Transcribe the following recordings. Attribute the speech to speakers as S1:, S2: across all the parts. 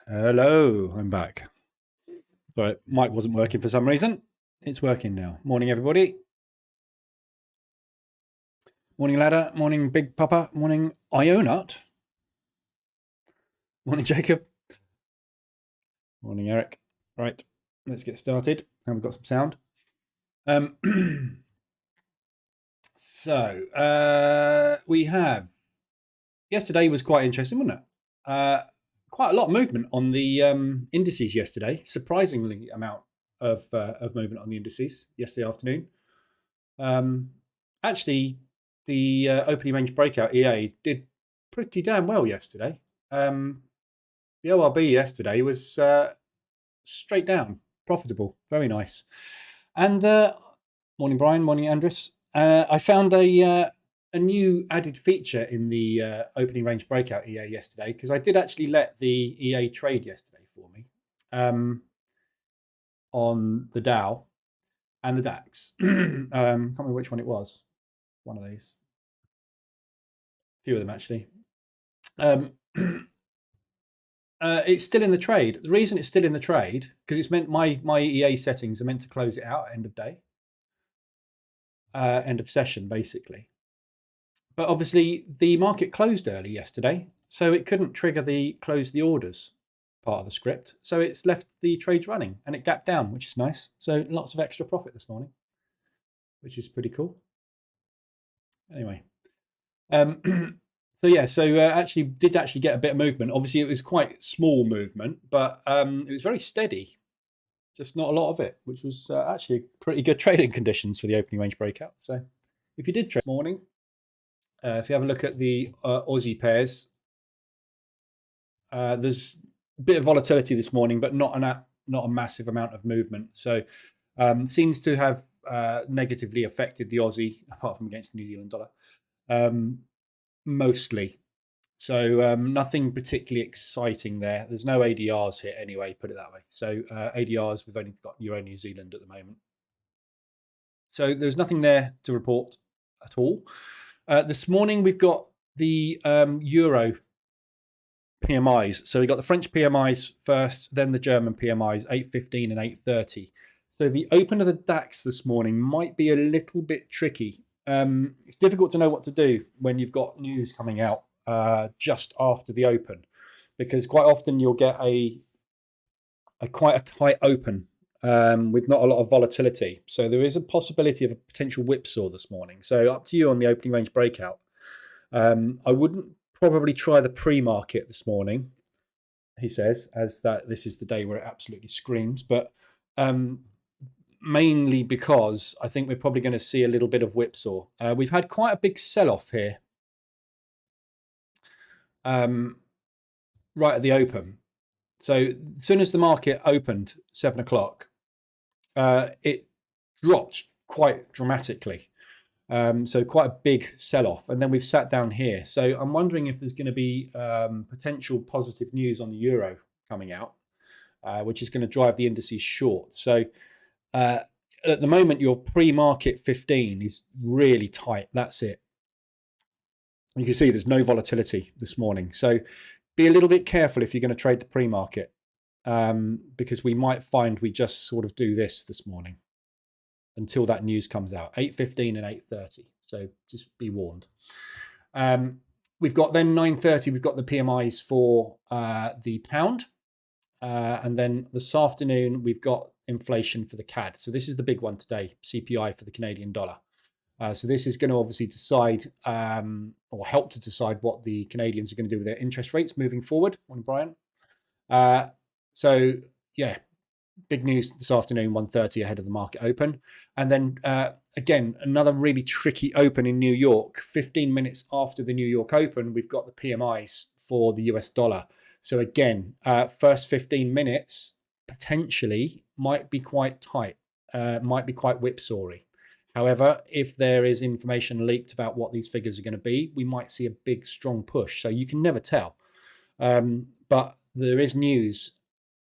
S1: Hello, I'm back. But mic wasn't working for some reason. It's working now. Morning, everybody. Morning, Ladder. Morning, Big Papa. Morning, Ionut. Morning, Jacob. Morning, Eric. Right, let's get started. And we've got some sound. We have. Yesterday was quite interesting, wasn't it? Quite a lot of movement on the indices yesterday. Surprisingly amount of movement on the indices yesterday afternoon. Actually, the opening range breakout EA did pretty damn well yesterday. The ORB yesterday was straight down, profitable, very nice. And morning, Brian. Morning, Andres. I found a new added feature in the opening range breakout EA yesterday, because I did actually let the EA trade yesterday for me on the Dow and the DAX. Can't remember which one it was. One of these. A few of them, actually. It's still in the trade. The reason it's still in the trade, because it's meant my EA settings are meant to close it out at end of day. End of session, basically. But obviously, the market closed early yesterday, so it couldn't trigger the close the orders part of the script. So it's left the trades running, and it gapped down, which is nice. So lots of extra profit this morning, which is pretty cool. Anyway. Actually did get a bit of movement. Obviously, it was quite small movement, but it was very steady. Just not a lot of it, which was actually pretty good trading conditions for the opening range breakout. So if you did trade this morning, if you have a look at the Aussie pairs, there's a bit of volatility this morning, but not a massive amount of movement. So seems to have negatively affected the Aussie, apart from against the New Zealand dollar, mostly. So nothing particularly exciting there. There's no ADRs here anyway, put it that way. So ADRs, we've only got Euro New Zealand at the moment. So there's nothing there to report at all. This morning we've got the Euro PMIs. So we got the French PMIs first, then the German PMIs, 8:15 and 8:30. So the open of the DAX this morning might be a little bit tricky. It's difficult to know what to do when you've got news coming out just after the open, because quite often you'll get a quite a tight open with not a lot of volatility. So there is a possibility of a potential whipsaw this morning. So up to you on the opening range breakout. I wouldn't probably try the pre-market this morning, he says, as that this is the day where it absolutely screams. But mainly because I think we're probably going to see a little bit of whipsaw. We've had quite a big sell-off here right at the open. So as soon as the market opened 7 o'clock, it dropped quite dramatically. So quite a big sell-off. And then we've sat down here. So I'm wondering if there's going to be potential positive news on the euro coming out, which is going to drive the indices short. So at the moment, your pre-market 15 is really tight. That's it. You can see there's no volatility this morning. So be a little bit careful if you're going to trade the pre-market, because we might find we just sort of do this morning until that news comes out, 8:15 and 8:30. So just be warned. We've got then 9:30, we've got the PMIs for the pound. And then this afternoon, we've got inflation for the CAD. So this is the big one today, CPI for the Canadian dollar. So this is going to obviously decide or help to decide what the Canadians are going to do with their interest rates moving forward. Morning, Brian. So yeah, big news this afternoon, 1:30 ahead of the market open. And then again, another really tricky open in New York. 15 minutes after the New York open, we've got the PMIs for the US dollar. So again, first 15 minutes potentially might be quite tight, might be quite whipsawy. However, if there is information leaked about what these figures are going to be, we might see a big, strong push. So you can never tell. But there is news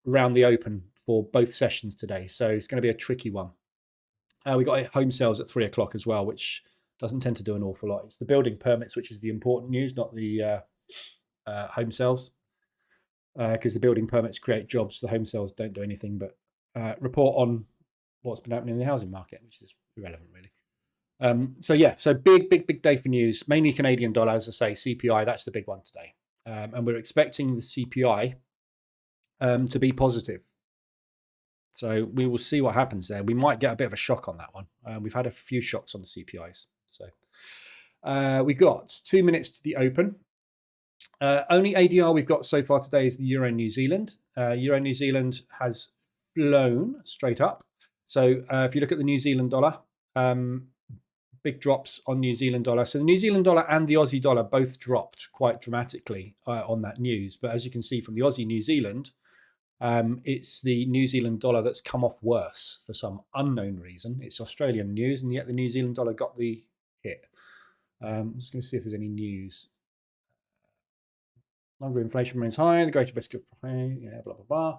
S1: around the open for both sessions today. So it's going to be a tricky one. We got home sales at 3 o'clock as well, which doesn't tend to do an awful lot. It's the building permits, which is the important news, not the home sales. because the building permits create jobs. The home sales don't do anything but report on what's been happening in the housing market, which is irrelevant, really. So yeah, so big day for news, mainly Canadian dollar, as I say, CPI, that's the big one today. And we're expecting the CPI to be positive. So we will see what happens there. We might get a bit of a shock on that one. We've had a few shocks on the CPIs. So we got 2 minutes to the open. Only ADR we've got so far today is the Euro New Zealand. Euro New Zealand has flown straight up. So if you look at the New Zealand dollar, big drops on New Zealand dollar. So the New Zealand dollar and the Aussie dollar both dropped quite dramatically on that news. But as you can see from the Aussie New Zealand, it's the New Zealand dollar that's come off worse for some unknown reason. It's Australian news, and yet the New Zealand dollar got the hit. I'm just going to see if there's any news. Longer inflation remains high, the greater risk of blah, blah, blah.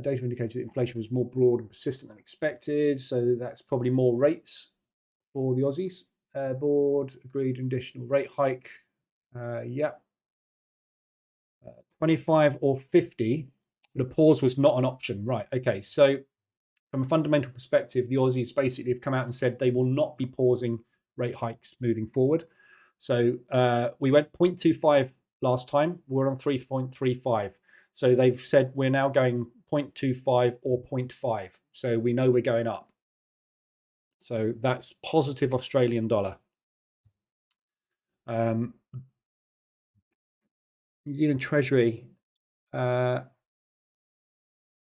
S1: Data indicated that inflation was more broad and persistent than expected. So that's probably more rates for the Aussies. Board agreed additional rate hike. Yeah. 25 or 50. But a pause was not an option. Right. Okay. So from a fundamental perspective, the Aussies basically have come out and said they will not be pausing rate hikes moving forward. So we went 0.25 last time. We're on 3.35. So they've said we're now going 0.25 or 0.5. So we know we're going up. So that's positive Australian dollar. New Zealand Treasury.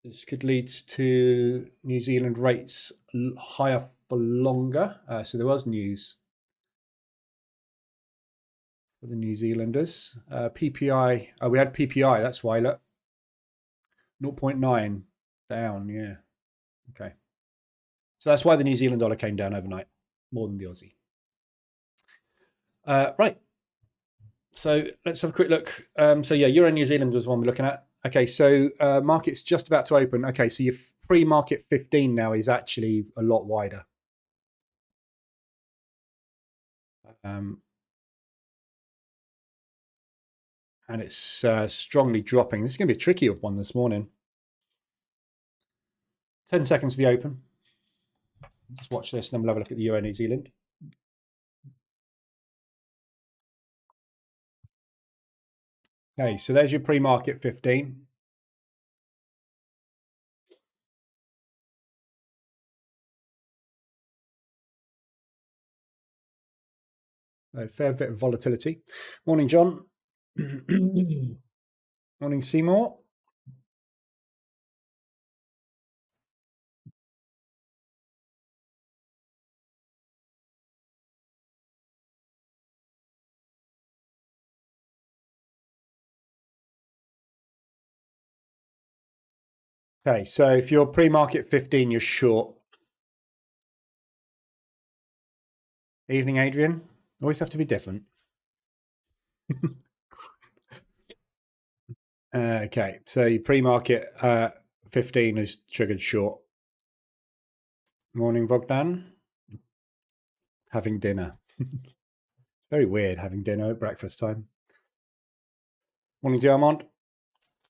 S1: This could lead to New Zealand rates higher for longer. So there was news for the New Zealanders. PPI, we had PPI, that's why, look. 0.9 down, yeah. Okay. So that's why the New Zealand dollar came down overnight, more than the Aussie. Right. So let's have a quick look. So yeah, Euro New Zealand was one we're looking at. Okay, so market's just about to open. Okay, so your pre-market 15 now is actually a lot wider. And it's strongly dropping. This is going to be a tricky one this morning. 10 seconds to the open. Just watch this and then we'll have a look at the Euro New Zealand. Okay, so there's your pre-market 15. A fair bit of volatility. Morning, John. Morning, Seymour. Okay, so if you're pre-market 15, you're short. Evening, Adrian. Always have to be different. Okay, so your pre-market 15 is triggered short. Morning, Bogdan. Having dinner. Very weird having dinner at breakfast time. Morning, Diamond.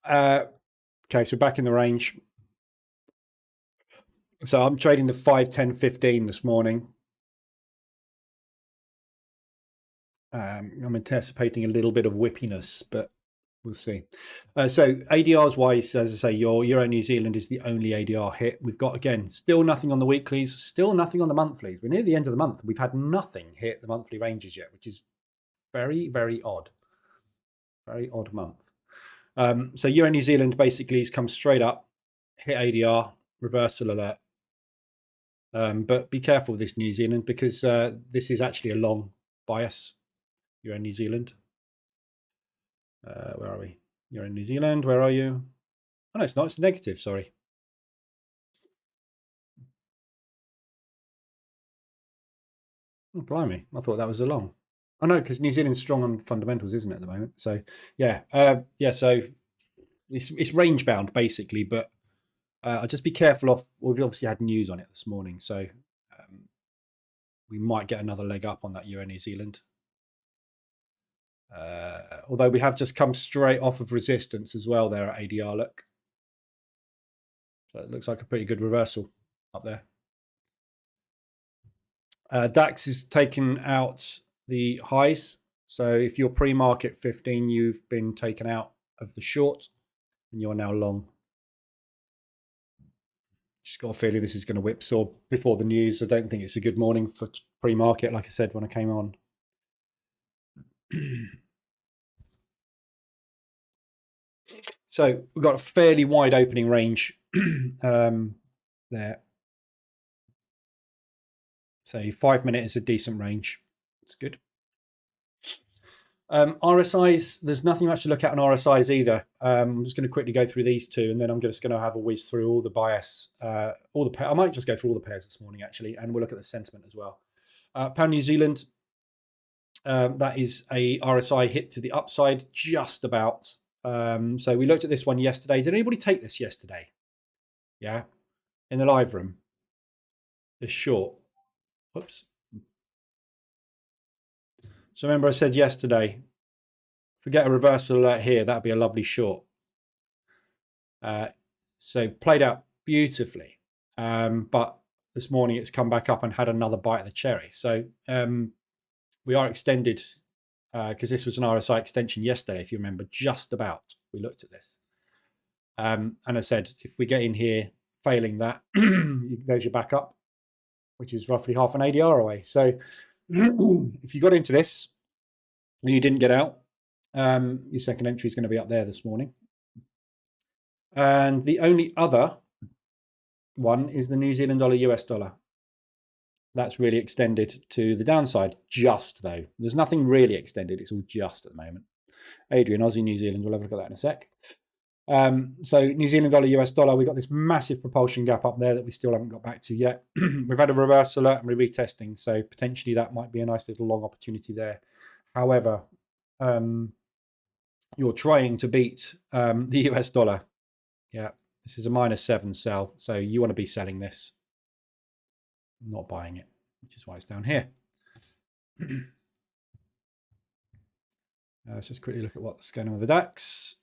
S1: Okay, so back in the range. So I'm trading the 5, 10, 15 this morning. I'm anticipating a little bit of whippiness, but we'll see. So ADRs wise, as I say, your Euro New Zealand is the only ADR hit. We've got, again, still nothing on the weeklies, still nothing on the monthlies. We're near the end of the month. We've had nothing hit the monthly ranges yet, which is very, very odd. Very odd month. So Euro New Zealand basically has come straight up, hit ADR, reversal alert. But be careful with this New Zealand because this is actually a long bias. Euro New Zealand. Where are we? You're in New Zealand. Where are you? Oh, no, it's not. It's negative. Sorry. Oh, blimey. I thought that was a long. Oh, no, because New Zealand's strong on fundamentals, isn't it, at the moment? So, yeah. Yeah, so it's range bound, basically. But I'll just be careful of, we've obviously had news on it this morning. So we might get another leg up on that Euro New Zealand. although we have just come straight off of resistance as well there at ADR, look. So it looks like a pretty good reversal up there. DAX is taken out the highs. So if you're pre-market 15, you've been taken out of the short and you're now long. Just got a feeling this is going to whipsaw before the news. I don't think it's a good morning for pre-market, like I said when I came on. So we've got a fairly wide opening range there. So 5 minute is a decent range. It's good. RSIs, there's nothing much to look at on RSIs either. I'm just going to quickly go through these two, and then I'm just going to have a whiz through all the bias, I might just go through all the pairs this morning actually, and we'll look at the sentiment as well. Pound New Zealand, that is a RSI hit to the upside just about. So we looked at this one yesterday. Did anybody take this yesterday? Yeah, in the live room. This short. Whoops. So remember I said yesterday, forget a reversal alert here, that'd be a lovely short. So played out beautifully, but this morning it's come back up and had another bite of the cherry. So we are extended, because this was an RSI extension yesterday, if you remember, just about. We looked at this. And I said, if we get in here, failing that, there's your backup, which is roughly half an ADR away. So if you got into this and you didn't get out, your second entry is going to be up there this morning. And the only other one is the New Zealand dollar, US dollar. That's really extended to the downside, just though. There's nothing really extended. It's all just at the moment. Adrian, Aussie, New Zealand. We'll have a look at that in a sec. So New Zealand dollar, US dollar, we've got this massive propulsion gap up there that we still haven't got back to yet. We've had a reverse alert and we're retesting, so potentially that might be a nice little long opportunity there. However, you're trying to beat the US dollar. Yeah, this is a -7 sell, so you want to be selling this, not buying it, which is why it's down here. Let's just quickly look at what's going on with the DAX.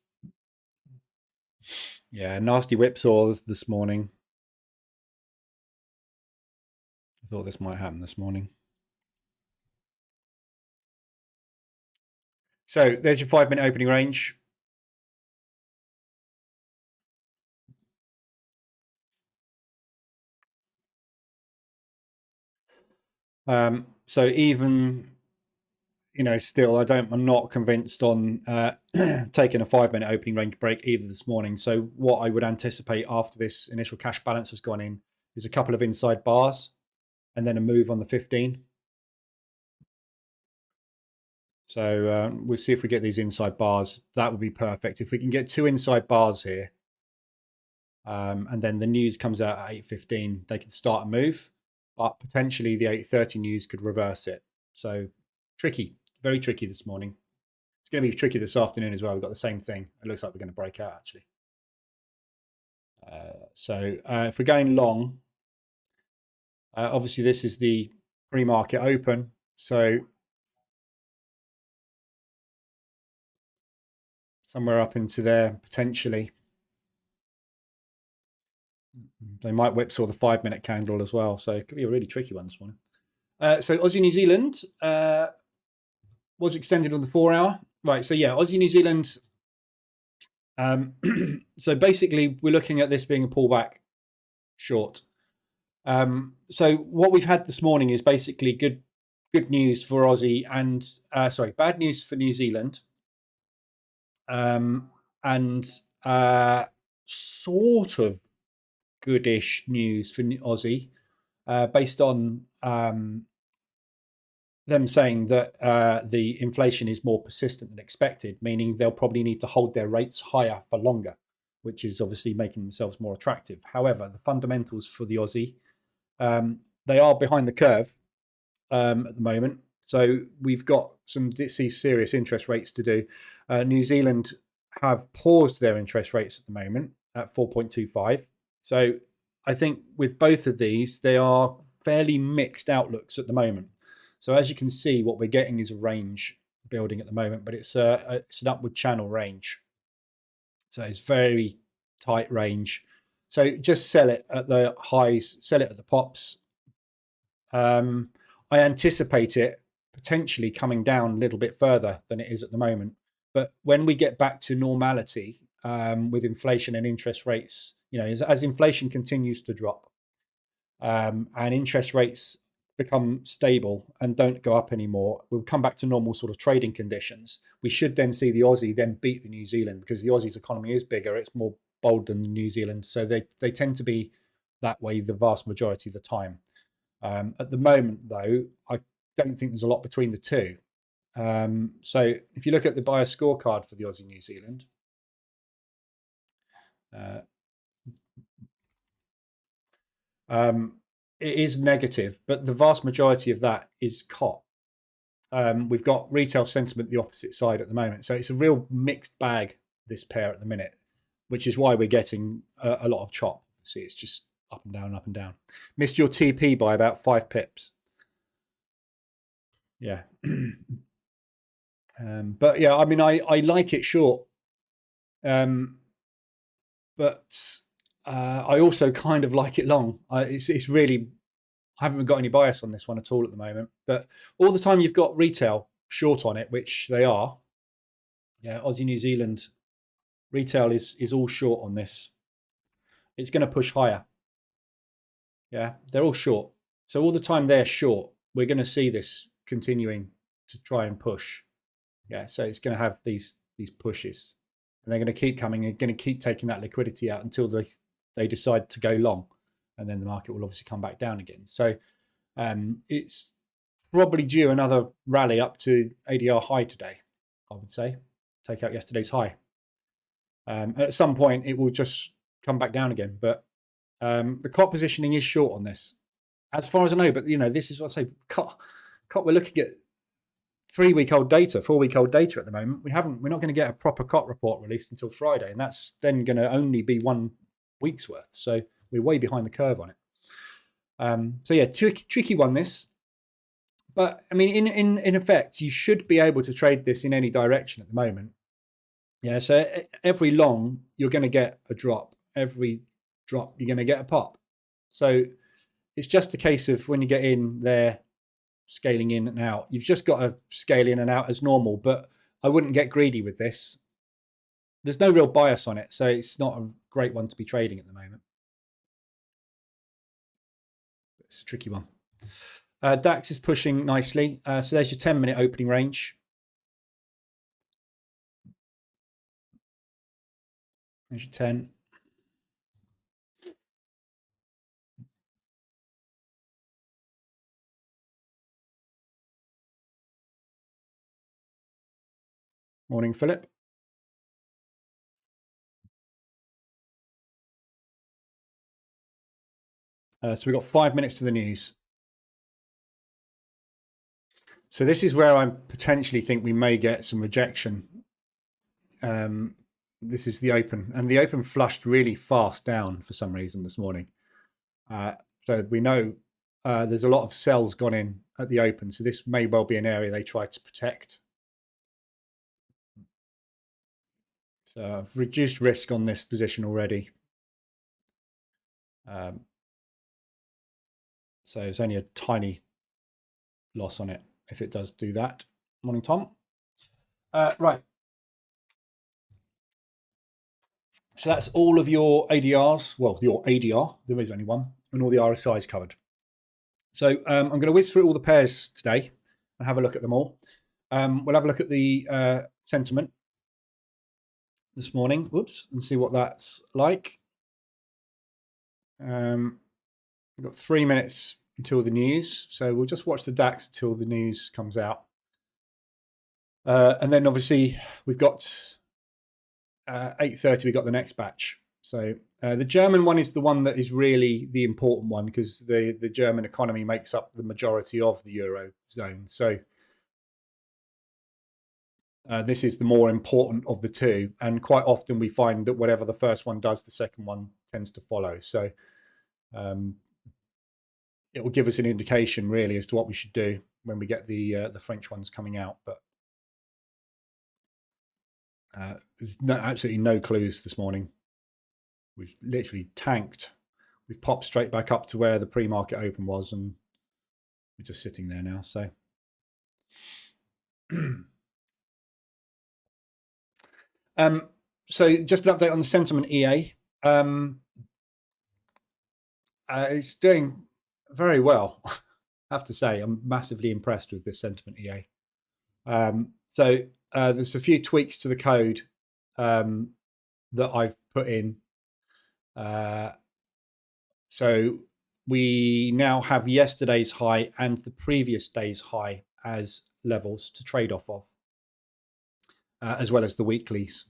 S1: Yeah, nasty whipsaws this morning. I thought this might happen this morning. So there's your 5 minute opening range. So even, you know, still, I'm not convinced on taking a 5 minute opening range break either this morning. So what I would anticipate after this initial cash balance has gone in is a couple of inside bars and then a move on the 15. So we'll see if we get these inside bars. That would be perfect. If we can get 2 inside bars here, and then the news comes out at 8:15, they can start a move, but potentially the 8:30 news could reverse it. So tricky, very tricky this morning. It's going to be tricky this afternoon as well. We've got the same thing. It looks like we're going to break out actually. So if we're going long, obviously this is the pre-market open. So somewhere up into there potentially. They might whipsaw the 5 minute candle as well. So it could be a really tricky one this morning. So Aussie New Zealand was extended on the 4 hour. Right, so yeah, Aussie New Zealand. So basically we're looking at this being a pullback short. So what we've had this morning is basically good news for Aussie and bad news for New Zealand. And sort of goodish news for Aussie, based on them saying that the inflation is more persistent than expected, meaning they'll probably need to hold their rates higher for longer, which is obviously making themselves more attractive. However, the fundamentals for the Aussie, they are behind the curve at the moment. So we've got some serious interest rates to do. New Zealand have paused their interest rates at the moment at 4.25. So I think with both of these, they are fairly mixed outlooks at the moment. So as you can see, what we're getting is a range building at the moment, but it's an upward channel range. So it's very tight range. So just sell it at the highs, sell it at the pops. I anticipate it potentially coming down a little bit further than it is at the moment. But when we get back to normality with inflation and interest rates, as inflation continues to drop and interest rates become stable and don't go up anymore, we'll come back to normal sort of trading conditions. We should then see the Aussie then beat the New Zealand, because the Aussie's economy is bigger, it's more bold than the New Zealand, so they tend to be that way the vast majority of the time. At the moment, though, I don't think there's a lot between the two. So if you look at the buyer scorecard for the Aussie New Zealand, it is negative, but the vast majority of that is COT. We've got retail sentiment the opposite side at the moment. So it's a real mixed bag, this pair at the minute, which is why we're getting a lot of chop. See, it's just up and down, up and down. Missed your TP by about 5 pips. Yeah. But yeah, I mean, I like it short. But I also kind of like it long. It's really, I haven't got any bias on this one at all at the moment. But all the time you've got retail short on it, which they are. Yeah, Aussie New Zealand retail is all short on this. It's going to push higher. Yeah, they're all short. So all the time they're short, we're going to see this continuing to try and push. Yeah, so it's going to have these pushes, and they're going to keep coming and going to keep taking that liquidity out until they decide to go long, and then the market will obviously come back down again. So it's probably due another rally up to ADR high today, I would say, take out yesterday's high. At some point it will just come back down again, but the COT positioning is short on this, as far as I know. But this is what I say, COT we're looking at 3-week-old data, 4-week-old data at the moment. We're not going to get a proper COT report released until Friday, and that's then going to only be 1 week's worth. So we're way behind the curve on it. So yeah, tricky one this. But I mean, in effect, you should be able to trade this in any direction at the moment. Yeah, so every long you're going to get a drop. Every drop you're going to get a pop. So it's just a case of when you get in there, scaling in and out. You've just got to scale in and out as normal, but I wouldn't get greedy with this. There's no real bias on it, so it's not a great one to be trading at the moment. It's a tricky one. DAX is pushing nicely. So there's your 10-minute opening range. There's your 10. Morning, Philip. So we've got 5 minutes to the news. So this is where I potentially think we may get some rejection. This is the open, and the open flushed really fast down for some reason this morning. So we know there's a lot of sells gone in at the open, so this may well be an area they try to protect. So I've reduced risk on this position already. So it's only a tiny loss on it if it does do that. Morning, Tom. Right. So that's all of your ADRs. Well, your ADR, there is only one, and all the RSIs covered. So I'm going to whiz through all the pairs today and have a look at them all. We'll have a look at the sentiment this morning. Whoops, and see what that's like. We've got 3 minutes until the news, so we'll just watch the DAX until the news comes out. And then obviously we've got 8:30, we've got the next batch. So the German one is the one that is really the important one, because the German economy makes up the majority of the Eurozone. So this is the more important of the two. And quite often we find that whatever the first one does, the second one tends to follow. So it will give us an indication really as to what we should do when we get the French ones coming out. But There's absolutely no clues this morning. We've literally tanked. We've popped straight back up to where the pre-market open was, and we're just sitting there now. So, so just an update on the sentiment EA. It's doing very well. I have to say, I'm massively impressed with this sentiment EA. So there's a few tweaks to the code that I've put in. So we now have yesterday's high and the previous day's high as levels to trade off of, as well as the weeklies,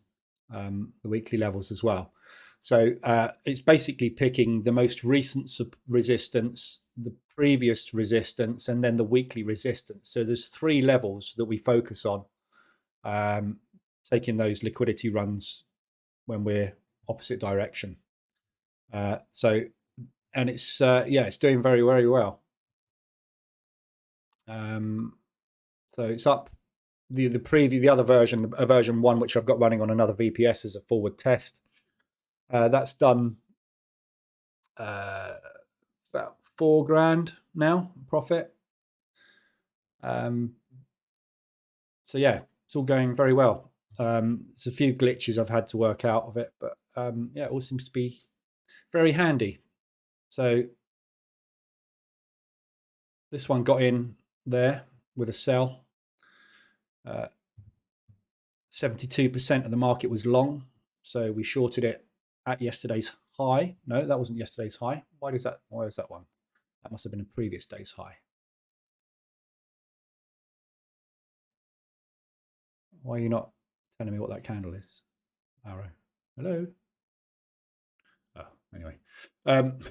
S1: the weekly levels as well. So it's basically picking the most recent resistance, the previous resistance, and then the weekly resistance. So there's 3 levels that we focus on, taking those liquidity runs when we're opposite direction. And it's it's doing very, very well. So it's up. The other version, version 1, which I've got running on another VPS as a forward test, that's done about $4,000 now profit. So yeah, it's all going very well. There's a few glitches I've had to work out of it, but yeah, it all seems to be very handy. So this one got in there with a sell. 72% of the market was long, so we shorted it at yesterday's high. No, that wasn't yesterday's high. Why is that one? That must have been a previous day's high. Why are you not telling me what that candle is? Arrow. Hello? Oh, anyway.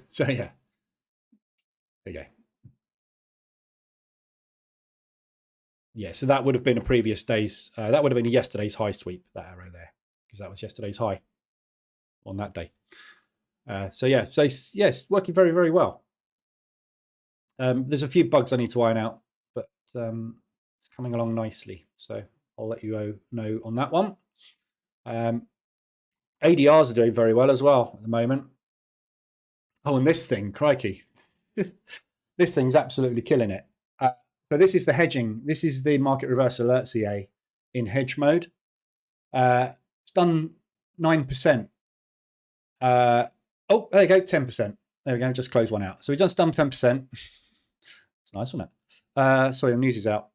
S1: So yeah. There you go. Yeah, so that would have been a previous day's, that would have been a yesterday's high sweep, that arrow there, because that was yesterday's high on that day. So yeah, yes, working very, very well. There's a few bugs I need to iron out, but it's coming along nicely. So I'll let you know on that one. ADRs are doing very well as well at the moment. Oh, and this thing, crikey. This thing's absolutely killing it. So this is the hedging. This is the market reverse alert CA in hedge mode. It's done 9%. Oh, there you go, 10%. There we go, just close one out. So we've just done 10%. It's nice, wasn't it? Sorry, the news is out.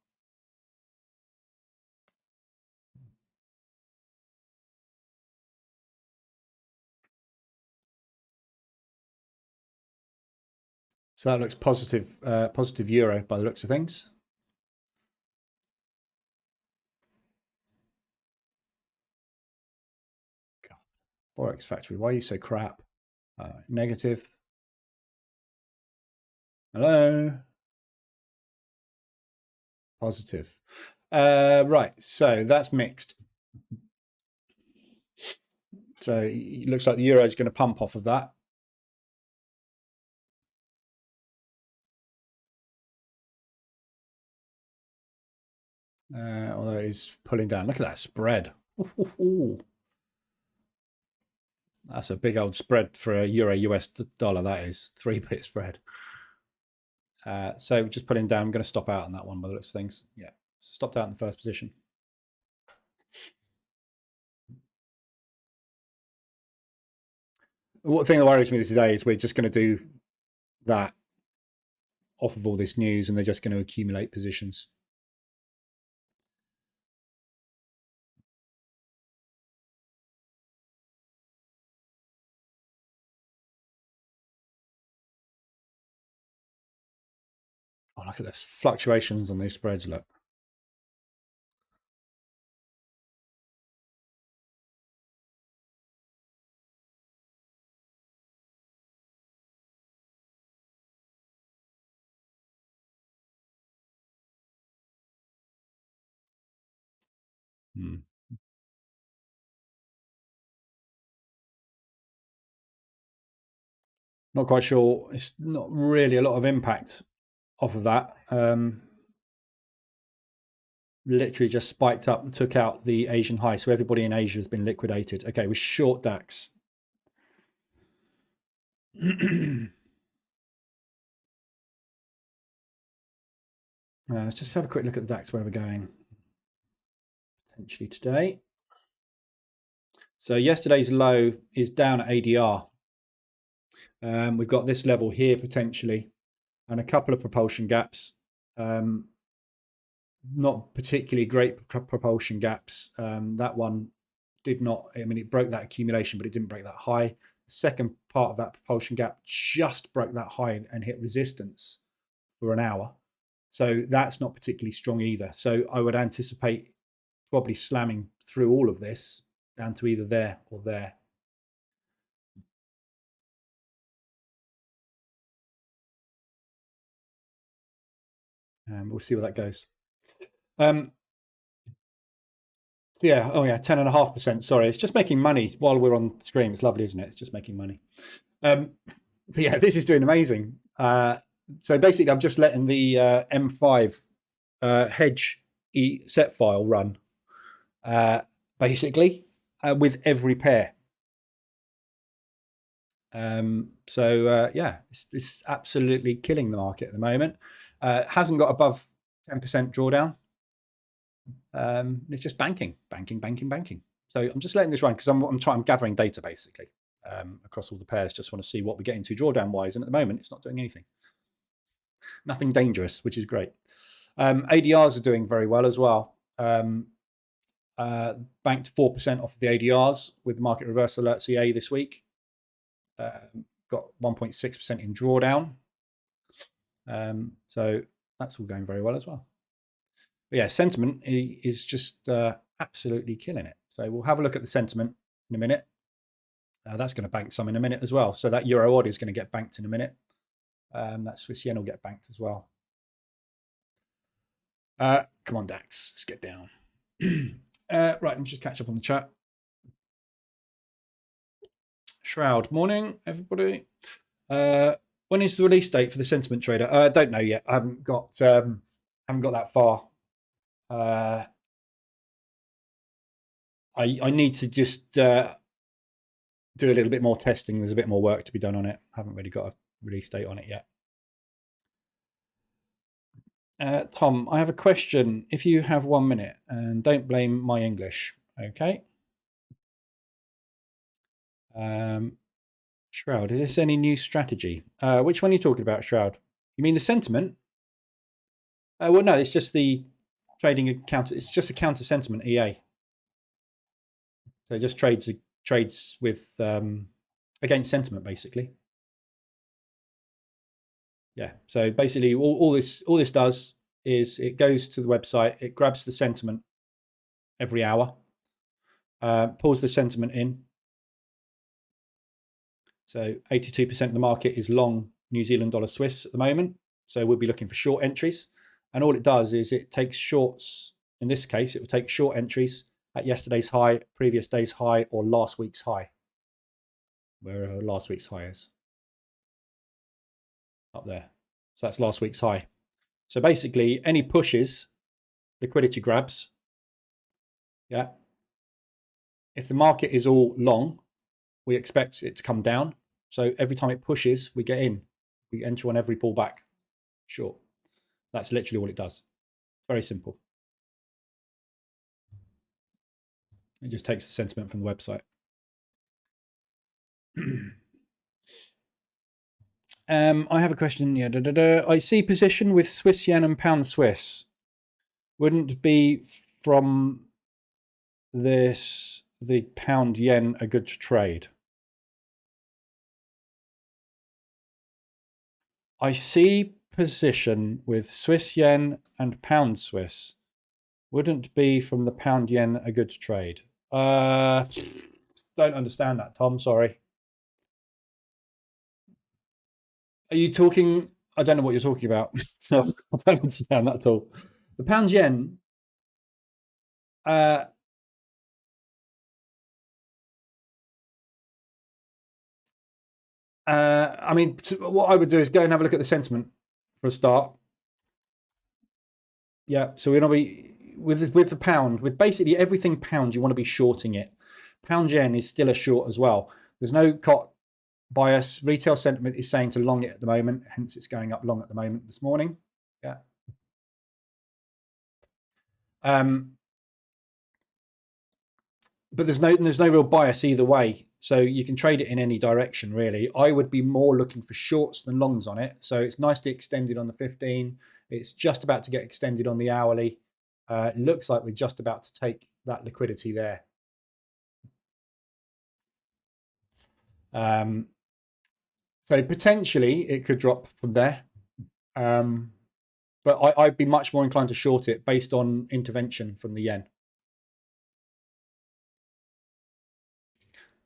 S1: So that looks positive, positive euro by the looks of things. God. Forex factory, why are you so crap? Negative. Hello. Positive. Right, so that's mixed. So it looks like the euro is going to pump off of that. Although it's pulling down. Look at that spread. Ooh. That's a big old spread for a euro US dollar. That is 3-pip spread. So just putting down. I'm going to stop out on that one by the looks of things. Yeah, stopped out in the first position. One thing that worries me today is we're just going to do that off of all this news, and they're just going to accumulate positions. Oh, look at this fluctuations on these spreads. Look. Not quite sure. It's not really a lot of impact off of that. literally just spiked up and took out the Asian high. So everybody in Asia has been liquidated. Okay, we're short DAX. Let's just have a quick look at the DAX, where we're going potentially today. So yesterday's low is down at ADR. We've got this level here potentially, and a couple of propulsion gaps. Not particularly great propulsion gaps. That one did not, I mean, it broke that accumulation, but it didn't break that high. The second part of that propulsion gap just broke that high and hit resistance for an hour. So that's not particularly strong either. So I would anticipate probably slamming through all of this down to either there or there. We'll see where that goes. Yeah, oh yeah, 10.5%. Sorry, it's just making money while we're on screen. It's lovely, isn't it? It's just making money. But yeah, this is doing amazing. So basically, I'm just letting the M5 hedge set file run, basically, with every pair. Yeah, it's absolutely killing the market at the moment. Hasn't got above 10% drawdown. It's just banking. So I'm just letting this run because I'm gathering data basically across all the pairs. Just want to see what we're getting to drawdown wise, and at the moment it's not doing anything. Nothing dangerous, which is great. ADRs are doing very well as well. Banked 4% off of the ADRs with the market reversal alerts EA this week. Got 1.6% in drawdown. So that's all going very well as well. But yeah, sentiment is just absolutely killing it. So we'll have a look at the sentiment in a minute. That's going to bank some in a minute as well. So that Euro odd is going to get banked in a minute. That Swiss yen will get banked as well. Come on, DAX, let's get down. Right, let me just catch up on the chat. Shroud, morning, everybody. When is the release date for the sentiment trader? I don't know yet. I haven't got that far. I need to just do a little bit more testing. There's a bit more work to be done on it. I haven't really got a release date on it yet. Tom, I have a question. If you have 1 minute, and don't blame my English, okay? Shroud, is this any new strategy? Which one are you talking about, Shroud? You mean the sentiment? Well, no, it's just the trading account. It's just a counter sentiment EA. So it just trades with against sentiment, basically. Yeah. So basically, all this does is it goes to the website, it grabs the sentiment every hour, pulls the sentiment in. So 82% of the market is long New Zealand dollar Swiss at the moment. So we'll be looking for short entries. And all it does is it takes shorts. In this case, it will take short entries at yesterday's high, previous day's high, or last week's high, wherever last week's high is. Up there. So that's last week's high. So basically, any pushes, liquidity grabs. Yeah. If the market is all long, we expect it to come down. So every time it pushes, we get in. We enter on every pullback short. That's literally all it does. Very simple. It just takes the sentiment from the website. I have a question. Yeah, I see position with Swiss yen and pound Swiss. Wouldn't be from this the pound yen a good trade? I see position with Swiss yen and pound Swiss. Wouldn't be from the pound yen a good trade? Don't understand that, Tom. Sorry. Are you talking? I don't know what you're talking about. I don't understand that at all. The pound yen. I mean, what I would do is go and have a look at the sentiment for a start. Yeah, so with the pound, with basically everything pound, you want to be shorting it. Pound yen is still a short as well. There's no cot bias. Retail sentiment is saying to long it at the moment, hence it's going up long at the moment this morning. Yeah. But there's no real bias either way, so you can trade it in any direction really. I would be more looking for shorts than longs on it. So it's nicely extended on the 15. It's just about to get extended on the hourly. It looks like we're just about to take that liquidity there. So potentially it could drop from there. But I'd be much more inclined to short it based on intervention from the yen.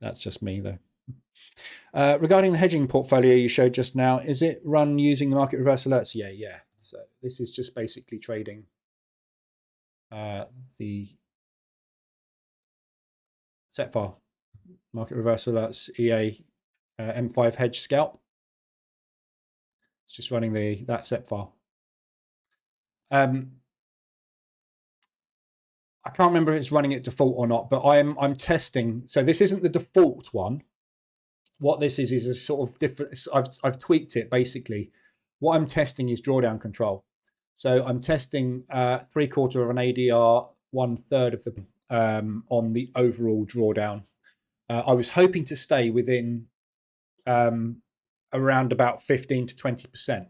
S1: That's just me though. Regarding the hedging portfolio you showed just now, is it run using the market reverse alerts? Yeah. So this is just basically trading the set file, market reverse alerts EA M5 hedge scalp. It's just running that set file. I can't remember if it's running at default or not, but I'm testing. So this isn't the default one. What this is a sort of different. I've tweaked it basically. What I'm testing is drawdown control. So I'm testing 3/4 of an ADR, 1/3 of the on the overall drawdown. I was hoping to stay within around about 15 to 20%,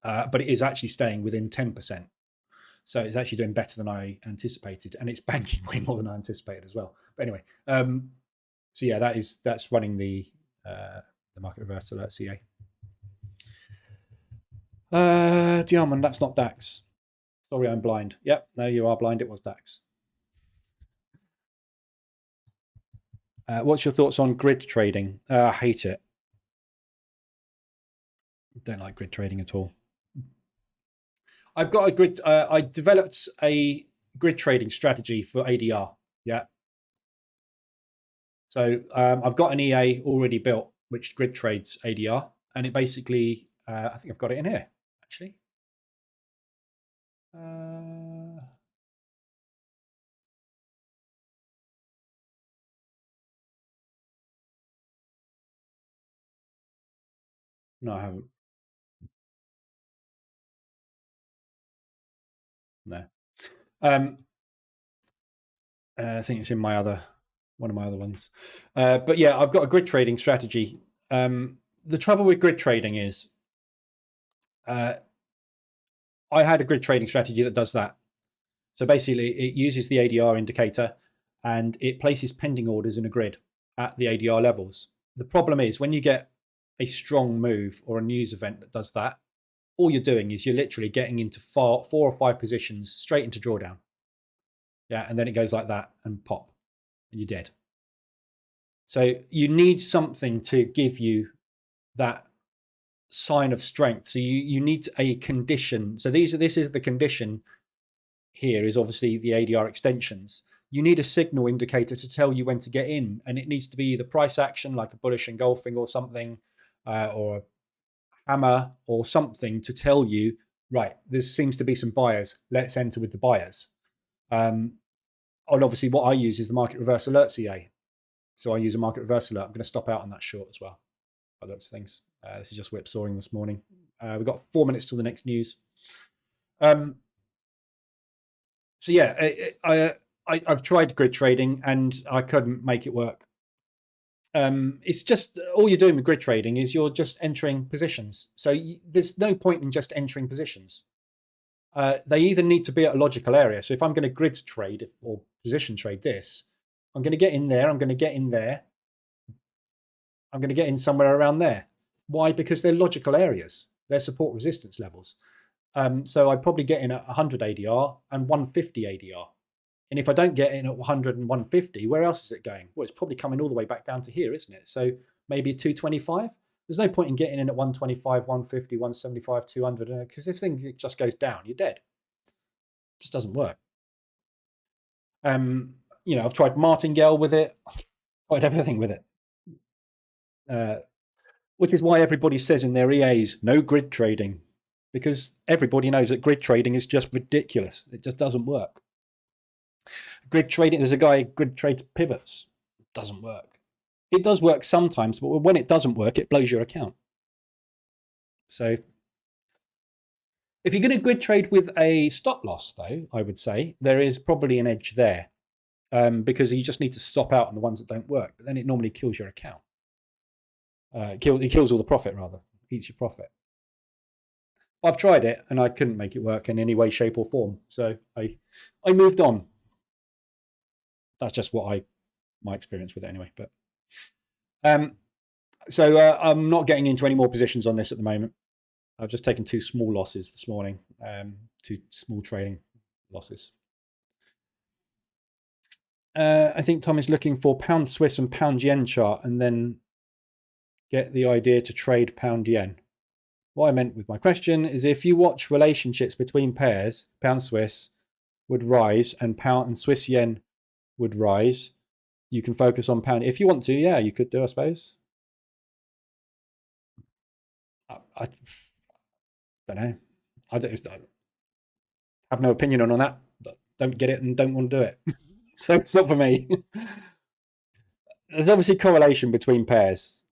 S1: but it is actually staying within 10%. So it's actually doing better than I anticipated, and it's banking way more than I anticipated as well. But anyway, so yeah, that's running the market reverse alert CA. Diamond, that's not DAX. Sorry, I'm blind. Yep, no, you are blind. It was DAX. What's your thoughts on grid trading? I hate it. Don't like grid trading at all. I've got a grid. I developed a grid trading strategy for ADR. Yeah. So I've got an EA already built, which grid trades ADR, and it basically, I think I've got it in here actually. No, I haven't. No. I think it's in one of my other ones. But yeah, I've got a grid trading strategy. The trouble with grid trading is I had a grid trading strategy that does that. So basically it uses the ADR indicator and it places pending orders in a grid at the ADR levels. The problem is when you get a strong move or a news event that does that, all you're doing is you're literally getting into 4 or 5 positions straight into drawdown. Yeah, and then it goes like that and pop, and you're dead. So you need something to give you that sign of strength. So you need a condition. So this is the condition here is obviously the ADR extensions. You need a signal indicator to tell you when to get in, and it needs to be the price action like a bullish engulfing or something, or a hammer or something to tell you, right, there seems to be some buyers, let's enter with the buyers. And obviously what I use is the market reverse alert CA. So I use a market reverse alert. I'm going to stop out on that short as well. By those things. This is just whipsawing this morning. We've got 4 minutes till the next news. So yeah, I've tried grid trading and I couldn't make it work. It's just all you're doing with grid trading is you're just entering positions. So there's no point in just entering positions. They either need to be at a logical area. So if I'm going to grid trade or position trade this, I'm going to get in there. I'm going to get in there. I'm going to get in somewhere around there. Why? Because they're logical areas. They're support resistance levels. So I probably get in at 100 ADR and 150 ADR. And if I don't get in at 100 and 150, where else is it going? Well, it's probably coming all the way back down to here, isn't it? So maybe 225. There's no point in getting in at 125, 150, 175, 200, because if things just goes down, you're dead. It just doesn't work. I've tried martingale with it. I've tried everything with it. Which is why everybody says in their EAs, no grid trading. because everybody knows that grid trading is just ridiculous. It just doesn't work. Grid trading, there's a guy, grid trades pivots. It doesn't work. It does work sometimes, but when it doesn't work, it blows your account. So if you're going to grid trade with a stop loss, though, I would say there is probably an edge there, because you just need to stop out on the ones that don't work. But then it normally kills your account. It kills all the profit, rather. Eats your profit. I've tried it and I couldn't make it work in any way, shape, or form. So I moved on. That's just my experience with it anyway. But so I'm not getting into any more positions on this at the moment. I've just taken 2 small losses this morning, 2 small trading losses. I think Tom is looking for pound Swiss and pound yen chart and then get the idea to trade pound yen. What I meant with my question is if you watch relationships between pairs, pound Swiss would rise and pound and Swiss yen would rise. You can focus on pound. If you want to, yeah, you could do, I suppose. I don't know. I have no opinion on that. Don't get it and don't want to do it. So it's not for me. There's obviously correlation between pairs,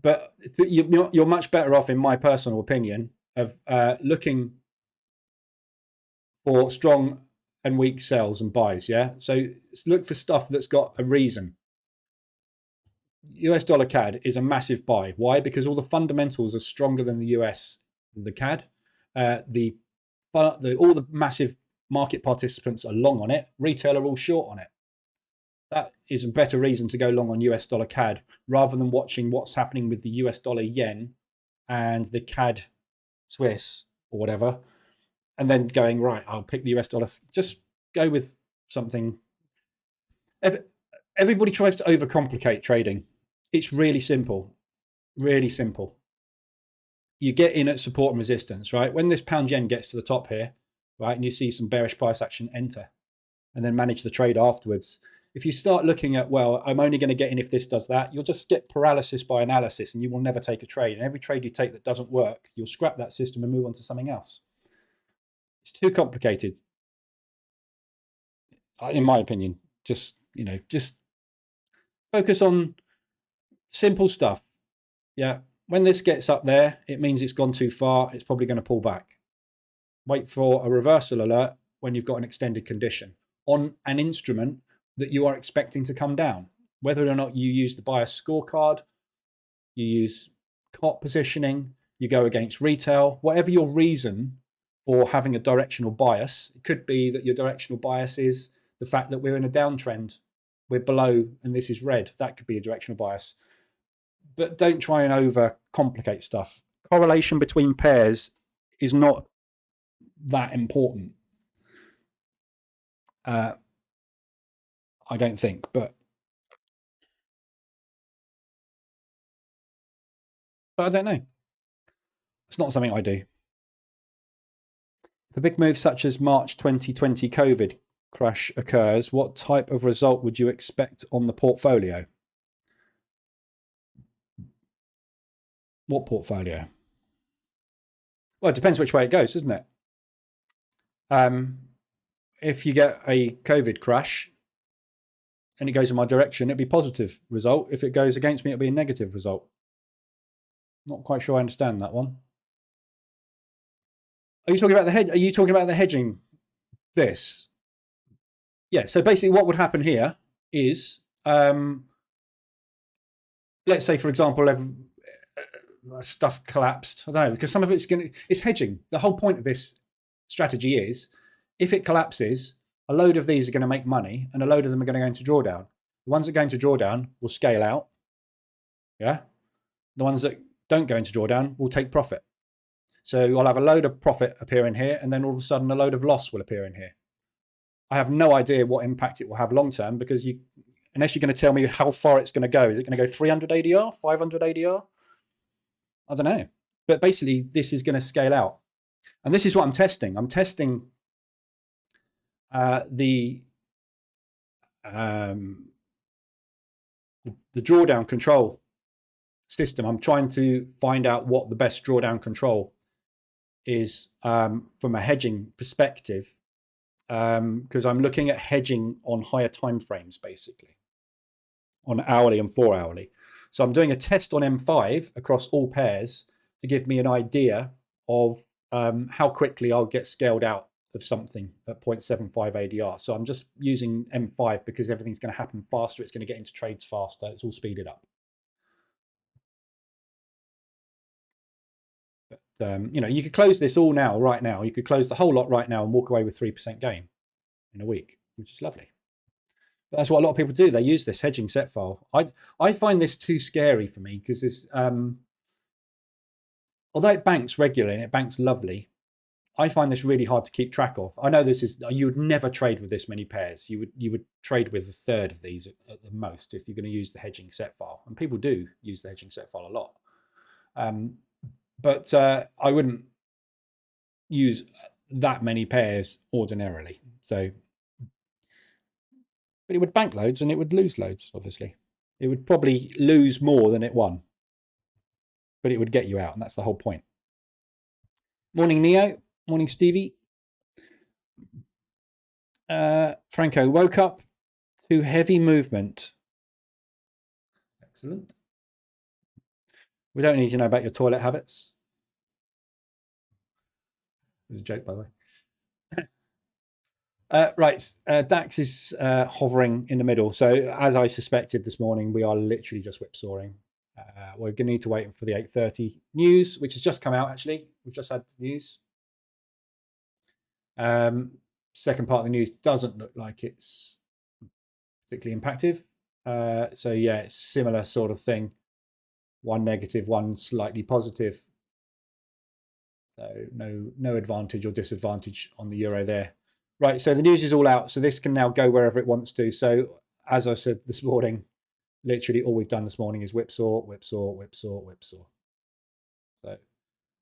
S1: but you're much better off, in my personal opinion, of looking for strong and weak sells and buys. Yeah, so look for stuff that's got a reason. US dollar CAD is a massive buy. Why? Because all the fundamentals are stronger than the US, the CAD. All the massive market participants are long on it. Retail are all short on it. That is a better reason to go long on US dollar CAD rather than watching what's happening with the US dollar yen and the CAD Swiss or whatever, and then going, right, I'll pick the US dollar. Just go with something. Everybody tries to overcomplicate trading. It's really simple, really simple. You get in at support and resistance, right? When this pound yen gets to the top here, right, and you see some bearish price action, enter, and then manage the trade afterwards. If you start looking at, well, I'm only going to get in if this does that, you'll just get paralysis by analysis and you will never take a trade. And every trade you take that doesn't work, you'll scrap that system and move on to something else. It's too complicated, in my opinion. Just focus on simple stuff. Yeah. When this gets up there, it means it's gone too far. It's probably going to pull back. Wait for a reversal alert when you've got an extended condition on an instrument that you are expecting to come down. Whether or not you use the bias scorecard, you use COT positioning, you go against retail, whatever your reason for having a directional bias, it could be that your directional bias is the fact that we're in a downtrend, we're below and this is red. That could be a directional bias. But don't try and overcomplicate stuff. Correlation between pairs is not that important. I don't think, but I don't know. It's not something I do. If a big move such as March 2020 COVID crash occurs, what type of result would you expect on the portfolio? What portfolio? Well, it depends which way it goes, doesn't it? If you get a COVID crash and it goes in my direction, it'd be a positive result. If it goes against me, it'll be a negative result. Not quite sure I understand that one. Are you talking about the hedge? Are you talking about the hedging this? Yeah. So basically, what would happen here is, let's say, for example, stuff collapsed. I don't know, because some of it's hedging. The whole point of this strategy is, if it collapses, a load of these are going to make money, and a load of them are going to go into drawdown. The ones that go into drawdown will scale out. Yeah. The ones that don't go into drawdown will take profit. So I'll have a load of profit appear in here, and then all of a sudden a load of loss will appear in here. I have no idea what impact it will have long term, because unless you're going to tell me how far it's going to go. Is it going to go 300 ADR, 500 ADR? I don't know. But basically, this is going to scale out. And this is what I'm testing. I'm testing the drawdown control system. I'm trying to find out what the best drawdown control is from a hedging perspective, because I'm looking at hedging on higher time frames, basically on hourly and 4 hourly. So I'm doing a test on M5 across all pairs to give me an idea of how quickly I'll get scaled out of something at 0.75 ADR. So I'm just using M5 because everything's going to happen faster. It's going to get into trades faster. It's all speeded up. But, you could close this all now, right now. You could close the whole lot right now and walk away with 3% gain in a week, which is lovely. But that's what a lot of people do. They use this hedging set file. I find this too scary for me because this, although it banks regularly and it banks lovely, I find this really hard to keep track of. I know you would never trade with this many pairs. You would trade with a third of these at the most if you're going to use the hedging set file, and people do use the hedging set file a lot. But I wouldn't use that many pairs ordinarily. So, but it would bank loads and it would lose loads. Obviously, it would probably lose more than it won, but it would get you out, and that's the whole point. Morning, Neo. Morning, Stevie. Franco, woke up to heavy movement. Excellent. We don't need to know about your toilet habits. It's a joke, by the way. Right, DAX is hovering in the middle. So as I suspected this morning, we are literally just whipsawing. We're going to need to wait for the 8:30 news, which has just come out, actually. We've just had news. Second part of the news doesn't look like it's particularly impactive. So yeah, it's similar sort of thing. One negative, one slightly positive. So no advantage or disadvantage on the euro there. Right, so the news is all out. So this can now go wherever it wants to. So as I said this morning, literally all we've done this morning is whipsaw, whipsaw, whipsaw, whipsaw. So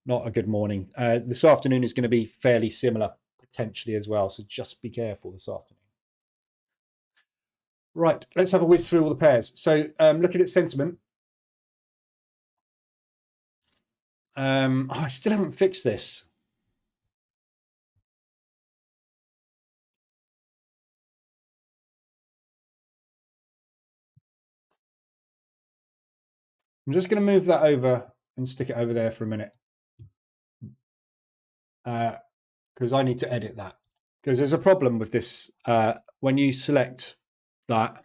S1: not a good morning. This afternoon is going to be fairly similar potentially as well. So just be careful this afternoon. Right, let's have a whiz through all the pairs. So looking at sentiment. I still haven't fixed this. I'm just going to move that over and stick it over there for a minute. Because I need to edit that. Because there's a problem with this. When you select that.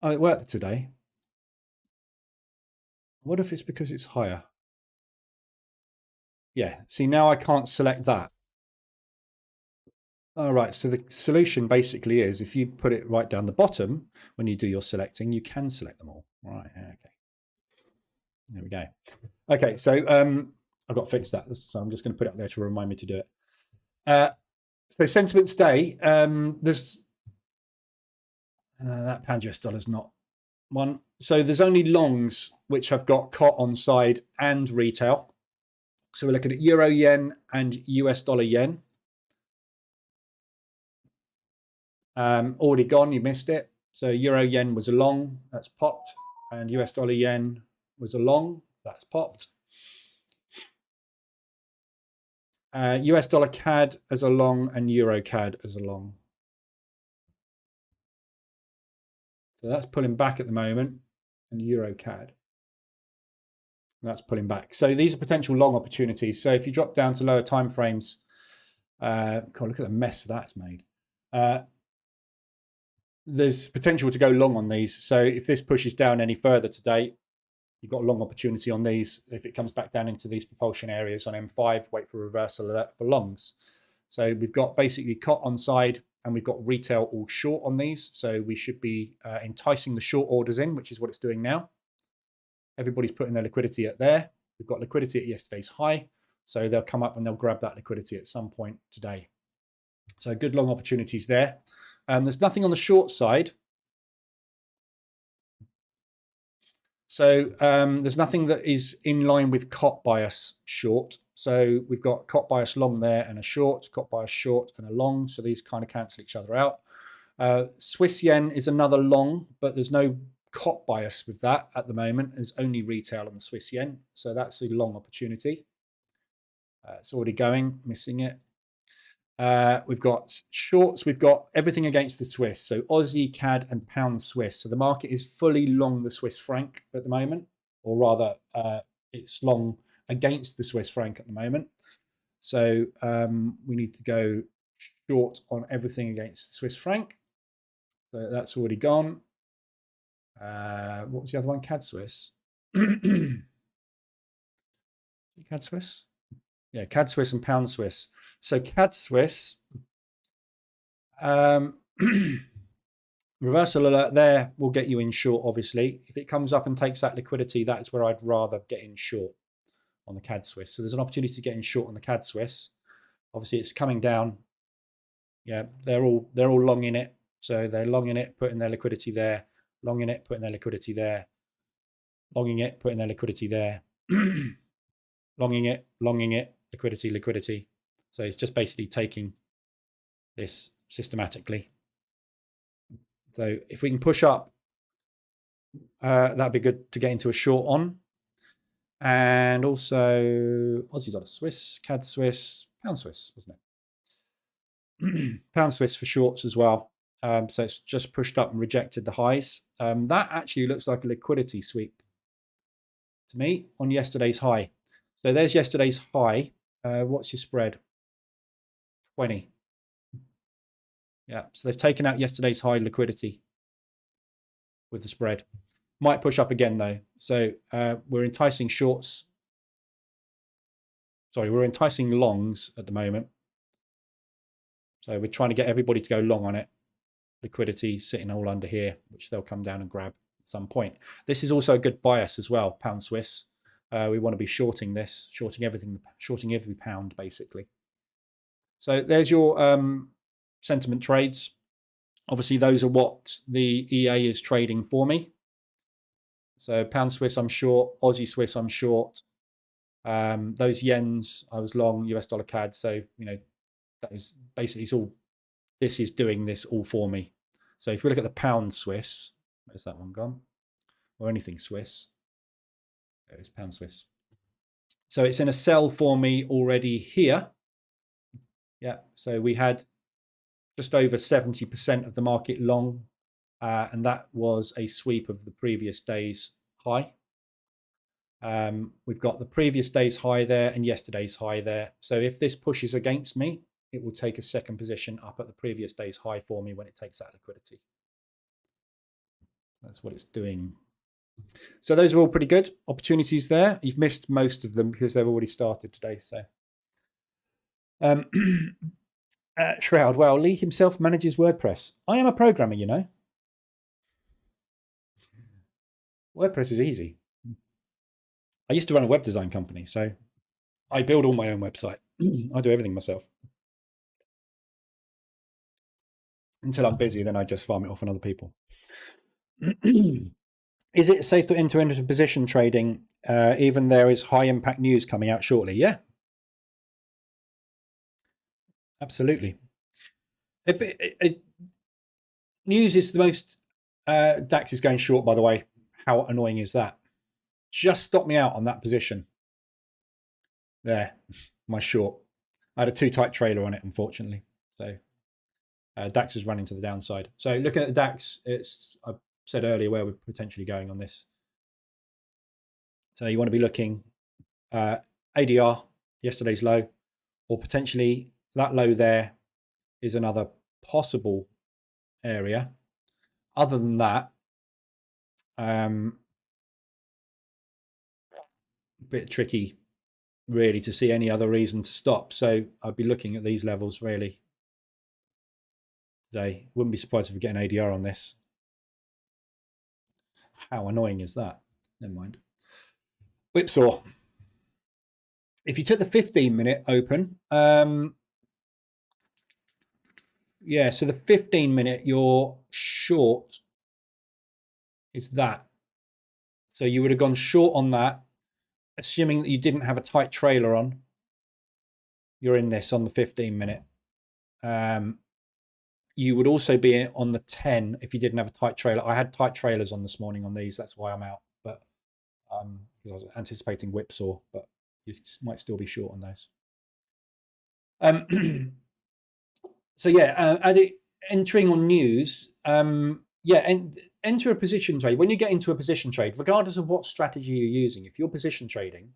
S1: Oh, it worked today. What if it's because it's higher? Yeah, see, now I can't select that. All right, so the solution basically is if you put it right down the bottom, when you do your selecting, you can select them all. Right, okay. There we go. Okay, so I've got to fix that. So I'm just going to put it up there to remind me to do it. So sentiment today, there's that pound US dollar's not one. So there's only longs which have got COT on side and retail. So we're looking at euro yen and US dollar yen. Already gone, you missed it. So euro yen was a long, that's popped, and US dollar yen was a long, that's popped. US dollar CAD as a long and euro CAD as a long. So that's pulling back at the moment, and euro CAD. That's pulling back. So these are potential long opportunities. So if you drop down to lower time frames, God, look at the mess that's made. There's potential to go long on these. So if this pushes down any further today, you've got a long opportunity on these. If it comes back down into these propulsion areas on M5, wait for reversal of that for longs. So we've got basically COT on side and we've got retail all short on these. So we should be enticing the short orders in, which is what it's doing now. Everybody's putting their liquidity at there. We've got liquidity at yesterday's high. So they'll come up and they'll grab that liquidity at some point today. So good long opportunities there. There's nothing on the short side. So there's nothing that is in line with COT bias short. So we've got COT bias long there and a short, COT bias short and a long. So these kind of cancel each other out. Swiss yen is another long, but there's no COT bias with that at the moment. There's only retail on the Swiss yen. So that's a long opportunity. It's already going, missing it. We've got shorts. We've got everything against the Swiss. So Aussie, CAD, and pound Swiss. So the market is fully long the Swiss franc at the moment, or rather, it's long against the Swiss franc at the moment. So we need to go short on everything against the Swiss franc. So that's already gone. What was the other one? CAD Swiss. CAD Swiss? Yeah, CAD Swiss and pound Swiss. So CAD Swiss, reversal alert there will get you in short, obviously. If it comes up and takes that liquidity, that's where I'd rather get in short on the CAD Swiss. So there's an opportunity to get in short on the CAD Swiss. Obviously, it's coming down. Yeah, they're all long in it. So they're long in it, putting their liquidity there. Long in it, putting their liquidity there. Longing it, putting their liquidity there. Longing it, liquidity, liquidity. So it's just basically taking this systematically. So if we can push up, that'd be good to get into a short on. And also Aussie dollar Swiss, CAD Swiss, pound Swiss, wasn't it? Pound Swiss for shorts as well. So it's just pushed up and rejected the highs. That actually looks like a liquidity sweep to me on yesterday's high. So there's yesterday's high. What's your spread? 20. Yeah, so they've taken out yesterday's high liquidity with the spread. Might push up again though. So we're enticing shorts. Sorry, we're enticing longs at the moment. So we're trying to get everybody to go long on it. Liquidity sitting all under here, which they'll come down and grab at some point. This is also a good bias as well, pound Swiss. We want to be shorting this, shorting everything, shorting every pound basically. So there's your sentiment trades. Obviously, those are what the EA is trading for me. So pound Swiss, I'm short. Aussie Swiss, I'm short. Those yens, I was long. US dollar CAD. So, you know, that is basically, it's all, this is doing this all for me. So if we look at the pound Swiss, where's that one gone? Or anything Swiss. There's pound Swiss. So it's in a sell for me already here. Yeah, so we had just over 70% of the market long, and that was a sweep of the previous day's high. We've got the previous day's high there and yesterday's high there. So if this pushes against me, it will take a second position up at the previous day's high for me when it takes that liquidity. That's what it's doing. So those are all pretty good opportunities there. You've missed most of them because they've already started today. So Shroud, well, Lee himself manages WordPress. I am a programmer, you know. WordPress is easy. I used to run a web design company, so I build all my own website. I do everything myself. Until I'm busy, then I just farm it off on other people. Is it safe to enter into position trading even there is high impact news coming out shortly? Yeah. Absolutely. If news is the most, DAX is going short, by the way. How annoying is that? Just stop me out on that position. There, my short. I had a too tight trailer on it, unfortunately. So DAX is running to the downside. So looking at the DAX, it's, I said earlier where we're potentially going on this. So you want to be looking ADR, yesterday's low, or potentially that low there is another possible area. Other than that, a bit tricky really to see any other reason to stop. So I'd be looking at these levels really today. Wouldn't be surprised if we get an ADR on this. How annoying is that? Never mind. Whipsaw. If you took the 15-minute open, yeah, so the 15-minute, your short is that. So you would have gone short on that, assuming that you didn't have a tight trailer on. You're in this on the 15-minute. You would also be on the 10 if you didn't have a tight trailer. I had tight trailers on this morning on these. That's why I'm out. But because I was anticipating whipsaw, but you might still be short on those. So yeah, entering on news. Yeah, and enter a position trade. When you get into a position trade, regardless of what strategy you're using, if you're position trading,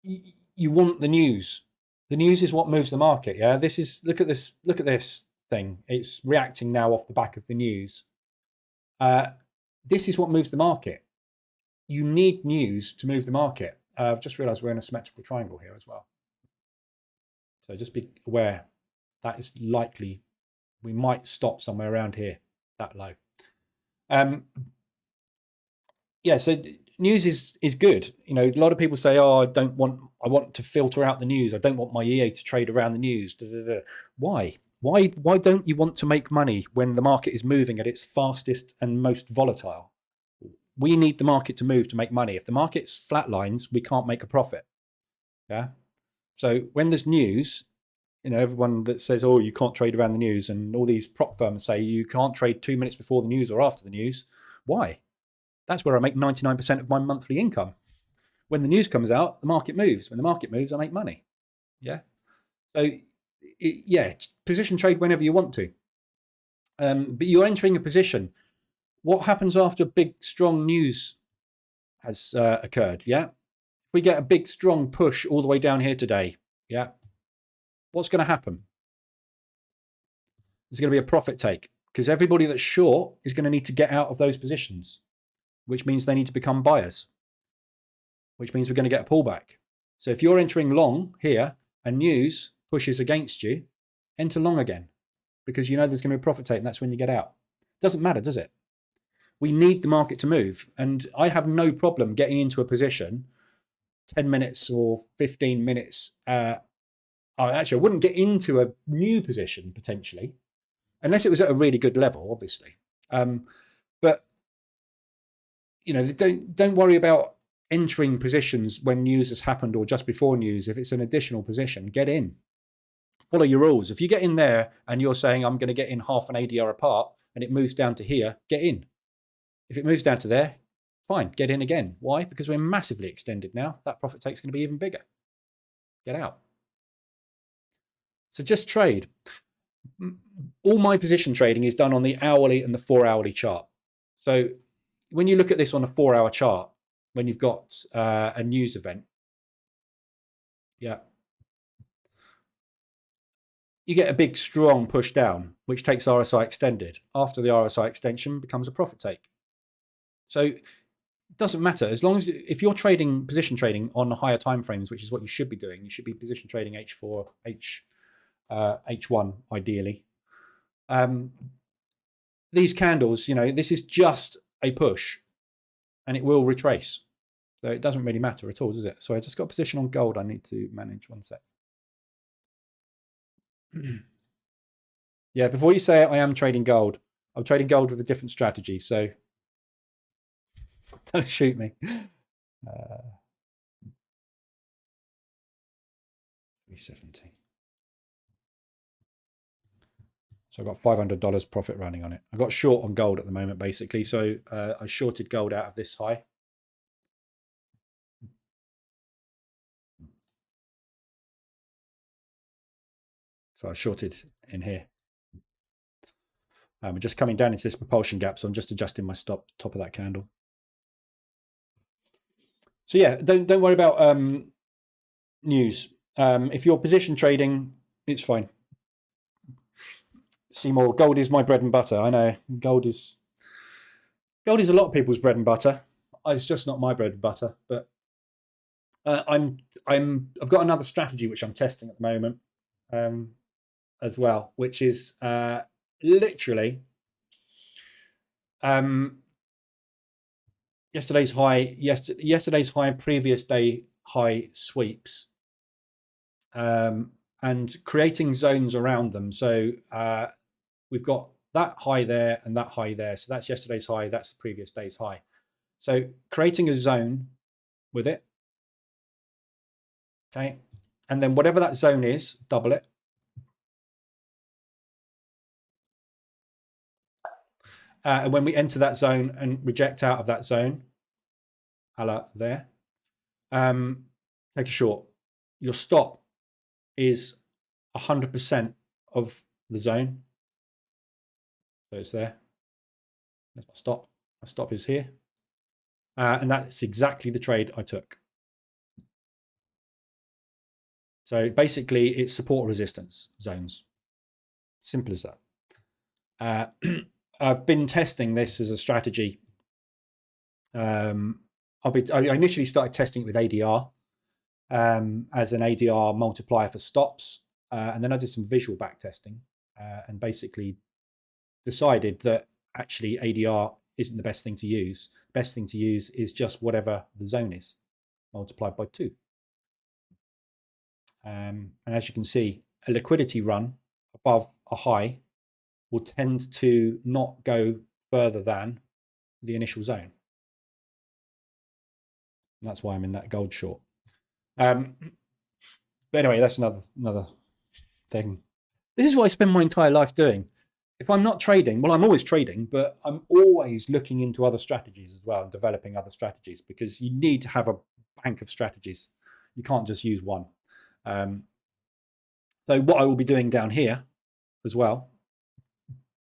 S1: you want the news. The news is what moves the market. Yeah, this is look at this. Look at this thing. It's reacting now off the back of the news. This is what moves the market. You need news to move the market. I've just realised we're in a symmetrical triangle here as well. So just be aware that is likely. We might stop somewhere around here, that low. Yeah, so news is good. You know, a lot of people say, "Oh, I want to filter out the news. I don't want my EA to trade around the news." Da, da, da. Why? Why don't you want to make money when the market is moving at its fastest and most volatile? We need the market to move to make money. If the market's flatlines, we can't make a profit. Yeah. So when there's news, you know, everyone that says, "Oh, you can't trade around the news," and all these prop firms say you can't trade 2 minutes before the news or after the news. Why? That's where I make 99% of my monthly income. When the news comes out, the market moves. When the market moves, I make money. Yeah. So, yeah, position trade whenever you want to. But you're entering a position. What happens after big, strong news has occurred? Yeah. If we get a big, strong push all the way down here today, yeah, what's going to happen? There's going to be a profit take because everybody that's short is going to need to get out of those positions, which means they need to become buyers, which means we're going to get a pullback. So if you're entering long here and news pushes against you, enter long again because you know there's going to be a profit take and that's when you get out. Doesn't matter, does it? We need the market to move. And I have no problem getting into a position 10 minutes or 15 minutes. Actually, I wouldn't get into a new position potentially, unless it was at a really good level, obviously. But you know, don't worry about entering positions when news has happened or just before news. If it's an additional position, get in. Follow your rules. If you get in there and you're saying I'm going to get in half an ADR apart and it moves down to here, get in. If it moves down to there, fine, get in again. Why? Because we're massively extended now. That profit take's going to be even bigger. Get out. So just trade. All my position trading is done on the hourly and the 4-hourly chart. So when you look at this on a 4-hour chart, when you've got a news event, yeah, you get a big, strong push down, which takes RSI extended. After the RSI extension becomes a profit take. So it doesn't matter as long as if you're trading position trading on higher time frames, which is what you should be doing. You should be position trading H4, H1 ideally. These candles, you know, this is just a push, and it will retrace. So it doesn't really matter at all, does it? So I just got a position on gold. I need to manage 1 sec. Yeah, before you say it, I am trading gold. I'm trading gold with a different strategy, so don't shoot me. 370. So I've got $500 profit running on it. I got short on gold at the moment, basically. So I shorted gold out of this high. So I shorted in here. We're just coming down into this propulsion gap, so I'm just adjusting my stop top of that candle. So yeah, don't worry about news. If you're position trading, it's fine. Seymour, gold is my bread and butter. I know gold is a lot of people's bread and butter. It's just not my bread and butter. But I've got another strategy which I'm testing at the moment as well, which is literally yesterday's high, previous day high sweeps, and creating zones around them. So we've got that high there and that high there. So that's yesterday's high, that's the previous day's high. So creating a zone with it. Okay. And then whatever that zone is, double it. And when we enter that zone and reject out of that zone, a la there, take a short. your stop is 100% of the zone. So it's there. That's my stop. My stop is here. And that's exactly the trade I took. So basically, it's support resistance zones. Simple as that. I've been testing this as a strategy. I initially started testing it with ADR as an ADR multiplier for stops, and then I did some visual back testing and basically decided that actually ADR isn't the best thing to use. The best thing to use is just whatever the zone is multiplied by 2. And as you can see, a liquidity run above a high will tend to not go further than the initial zone. And that's why I'm in that gold short. But anyway, that's another thing. This is what I spend my entire life doing. If I'm not trading, well, I'm always trading, but I'm always looking into other strategies as well and developing other strategies, because you need to have a bank of strategies. You can't just use one. So what I will be doing down here as well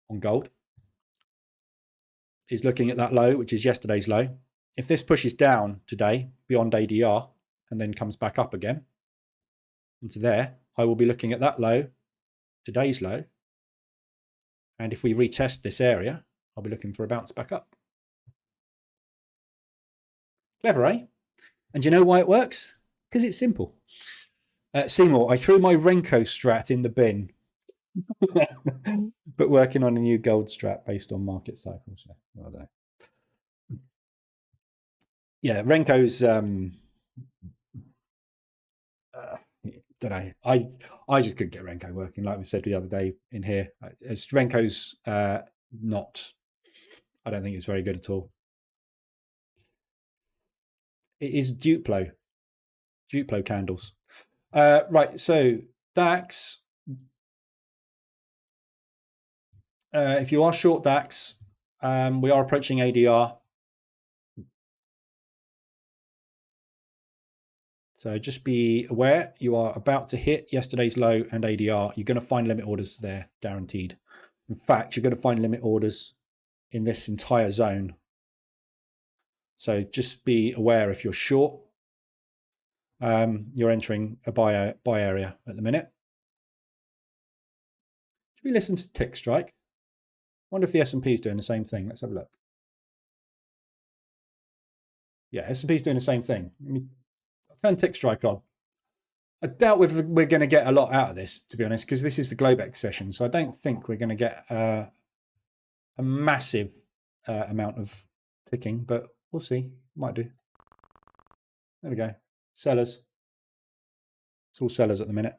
S1: on gold is looking at that low, which is yesterday's low. If this pushes down today beyond ADR and then comes back up again into there, I will be looking at that low, today's low. And if we retest this area, I'll be looking for a bounce back up. Clever, eh? And you know why it works? Because it's simple. Seymour, I threw my Renko strat in the bin, but working on a new gold strat based on market cycles. I don't know. Yeah, Renko's. Don't know. I just couldn't get Renko working, like we said the other day in here. Renko's not. I don't think it's very good at all. It is Duplo candles. Right, so DAX. If you are short DAX, we are approaching ADR. So just be aware, you are about to hit yesterday's low and ADR. You're going to find limit orders there, guaranteed. In fact, you're going to find limit orders in this entire zone. So just be aware if you're short, you're entering a buy area at the minute. Should we listen to tick strike? I wonder if the S&P is doing the same thing. Let's have a look. Yeah, S&P is doing the same thing. Let me turn tick strike on. I doubt we're going to get a lot out of this, to be honest, because this is the Globex session. So I don't think we're going to get a massive amount of ticking, but we'll see. Might do. There we go. Sellers. It's all sellers at the minute.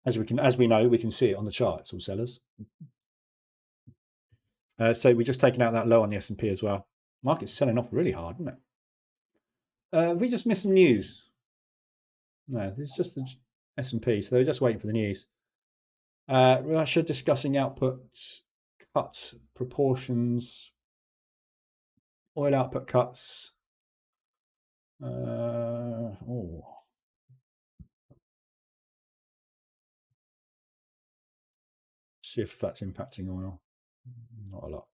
S1: As we know, we can see it on the chart. It's all sellers. So we're just taking out that low on the S&P as well. Market's selling off really hard, isn't it? We just missed some news. No, this is just the S&P. So they're just waiting for the news. Russia discussing output cuts, proportions, oil output cuts. See if that's impacting oil. Not a lot.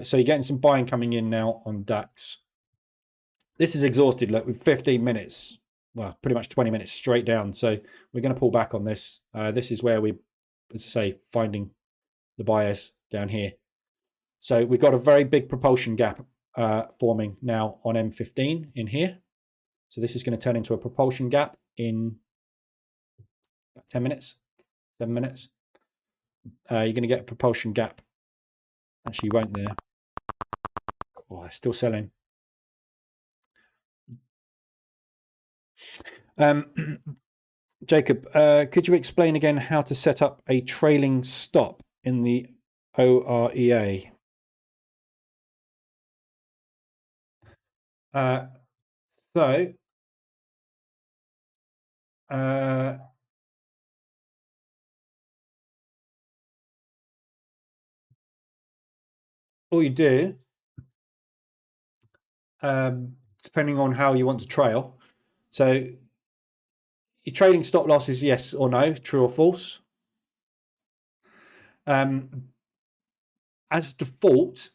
S1: So you're getting some buying coming in now on DAX. This is exhausted. Look, with 15 minutes, well, pretty much 20 minutes straight down. So we're going to pull back on this. This is where we, as I say, finding the buyers down here. So we've got a very big propulsion gap forming now on M15 in here. So this is going to turn into a propulsion gap in about 10 minutes, 7 minutes. You're going to get a propulsion gap. Actually, you won't there. Oh, it's still selling. Jacob, could you explain again how to set up a trailing stop in the OREA? So all you do, depending on how you want to trail. So your trading stop loss is yes or no, true or false. As default,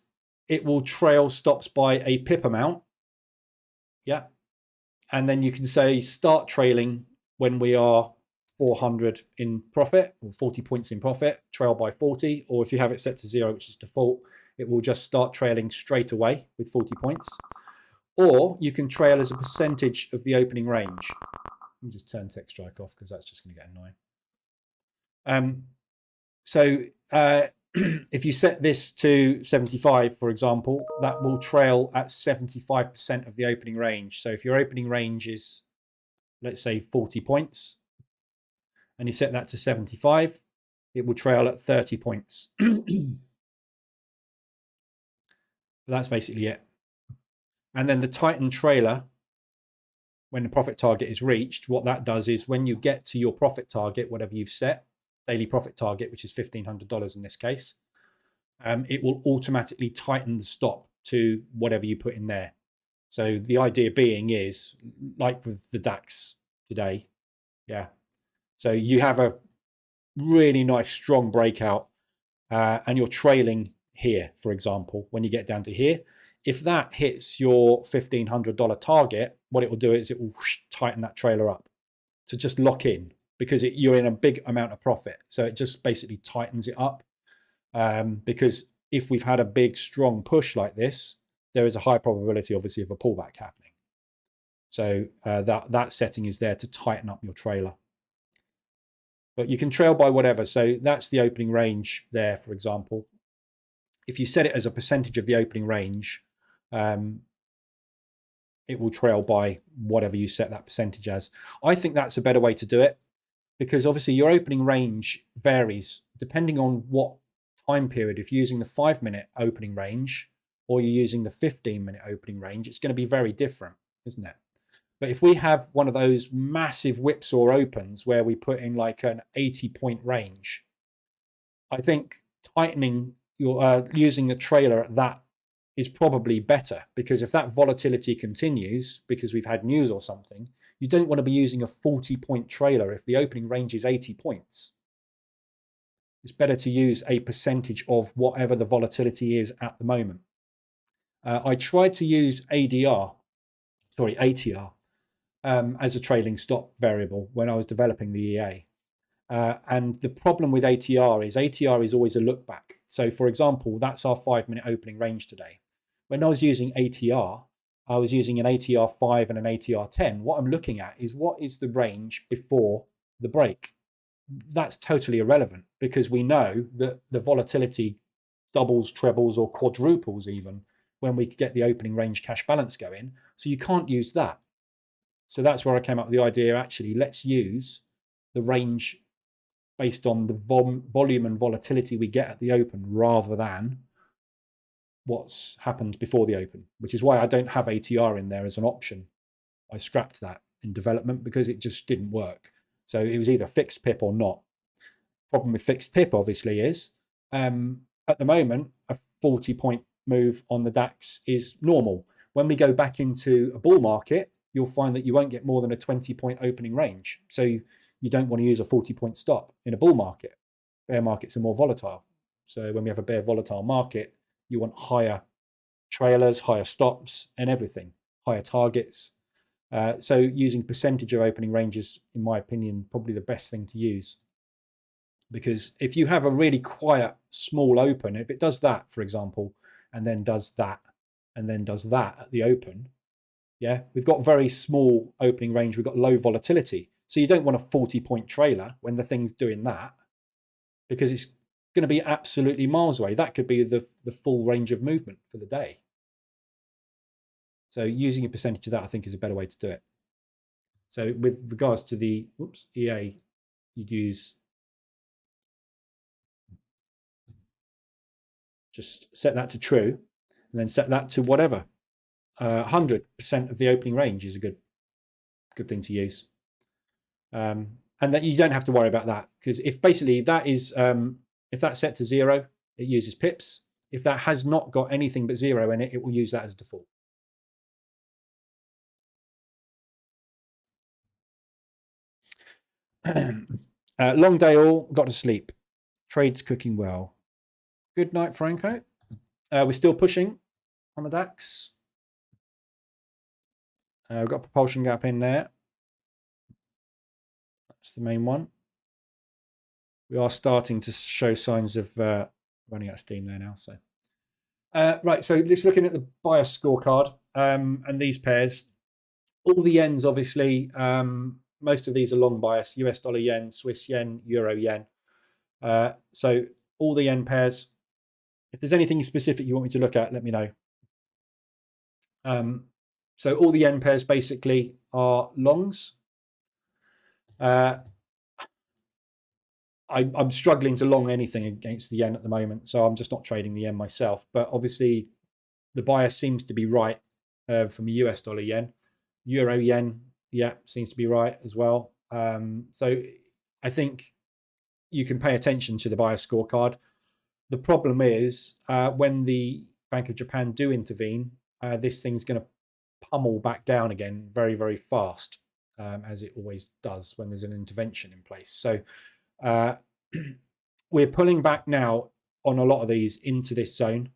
S1: it will trail stops by a pip amount. Yeah. And then you can say start trailing when we are 400 in profit, or 40 points in profit, trail by 40. Or if you have it set to 0, which is default, it will just start trailing straight away with 40 points. Or you can trail as a percentage of the opening range. Let me just turn text strike off because that's just going to get annoying. If you set this to 75, for example, that will trail at 75% of the opening range. So if your opening range is, let's say, 40 points, and you set that to 75, it will trail at 30 points. That's basically it. And then the Titan trailer, when the profit target is reached, what that does is when you get to your profit target, whatever you've set, daily profit target, which is $1,500 in this case, it will automatically tighten the stop to whatever you put in there. So the idea being is, like with the DAX today, yeah. So you have a really nice strong breakout and you're trailing here, for example, when you get down to here. If that hits your $1,500 target, what it will do is it will tighten that trailer up to just lock in, because you're in a big amount of profit. So it just basically tightens it up. Because if we've had a big, strong push like this, there is a high probability, obviously, of a pullback happening. So that setting is there to tighten up your trailer. But you can trail by whatever. So that's the opening range there, for example. If you set it as a percentage of the opening range, it will trail by whatever you set that percentage as. I think that's a better way to do it, because obviously your opening range varies depending on what time period. If you're using the 5-minute opening range or you're using the 15-minute opening range, it's going to be very different, isn't it? But if we have one of those massive whipsaw opens where we put in like an 80-point range, I think tightening your using the trailer at that is probably better, because if that volatility continues because we've had news or something, you don't want to be using a 40-point trailer if the opening range is 80 points. It's better to use a percentage of whatever the volatility is at the moment. I tried to use ATR as a trailing stop variable when I was developing the EA. And the problem with ATR is always a look back. So for example, that's our 5-minute opening range today. When I was using ATR, I was using an ATR 5 and an ATR 10. What I'm looking at is what is the range before the break. That's totally irrelevant, because we know that the volatility doubles, trebles, or quadruples even when we get the opening range cash balance going. So you can't use that. So that's where I came up with the idea, actually, let's use the range based on the volume and volatility we get at the open rather than what's happened before the open, which is why I don't have ATR in there as an option. I scrapped that in development because it just didn't work. So it was either fixed pip or not. Problem with fixed pip, obviously, is at the moment, a 40-point move on the DAX is normal. When we go back into a bull market, you'll find that you won't get more than a 20-point opening range. So you don't want to use a 40-point stop in a bull market. Bear markets are more volatile. So when we have a bear volatile market, you want higher trailers, higher stops, and everything, higher targets. So using percentage of opening ranges, in my opinion, probably the best thing to use. Because if you have a really quiet, small open, if it does that, for example, and then does that, and then does that at the open, yeah, we've got very small opening range, we've got low volatility. So you don't want a 40-point trailer when the thing's doing that, because it's going to be absolutely miles away. That could be the full range of movement for the day. So using a percentage of that, I think, is a better way to do it. So with regards to the EA, you'd use, just set that to true, and then set that to whatever. 100% of the opening range is a good thing to use. And that you don't have to worry about that, because if basically that is, if that's set to 0, it uses pips. If that has not got anything but 0 in it, it will use that as default. Long day all, got to sleep. Trades cooking well. Good night, Franco. We're still pushing on the DAX. We've got a propulsion gap in there. That's the main one. We are starting to show signs of running out of steam there now. So, right. So just looking at the bias scorecard and these pairs, all the yens, obviously, most of these are long bias: US dollar yen, Swiss yen, Euro yen. So all the yen pairs. If there's anything specific you want me to look at, let me know. So all the yen pairs basically are longs. I'm struggling to long anything against the yen at the moment, so I'm just not trading the yen myself. But obviously, the bias seems to be right from the US dollar yen. Euro yen, yeah, seems to be right as well. So I think you can pay attention to the bias scorecard. The problem is when the Bank of Japan do intervene, this thing's going to pummel back down again very, very fast, as it always does when there's an intervention in place. So we're pulling back now on a lot of these into this zone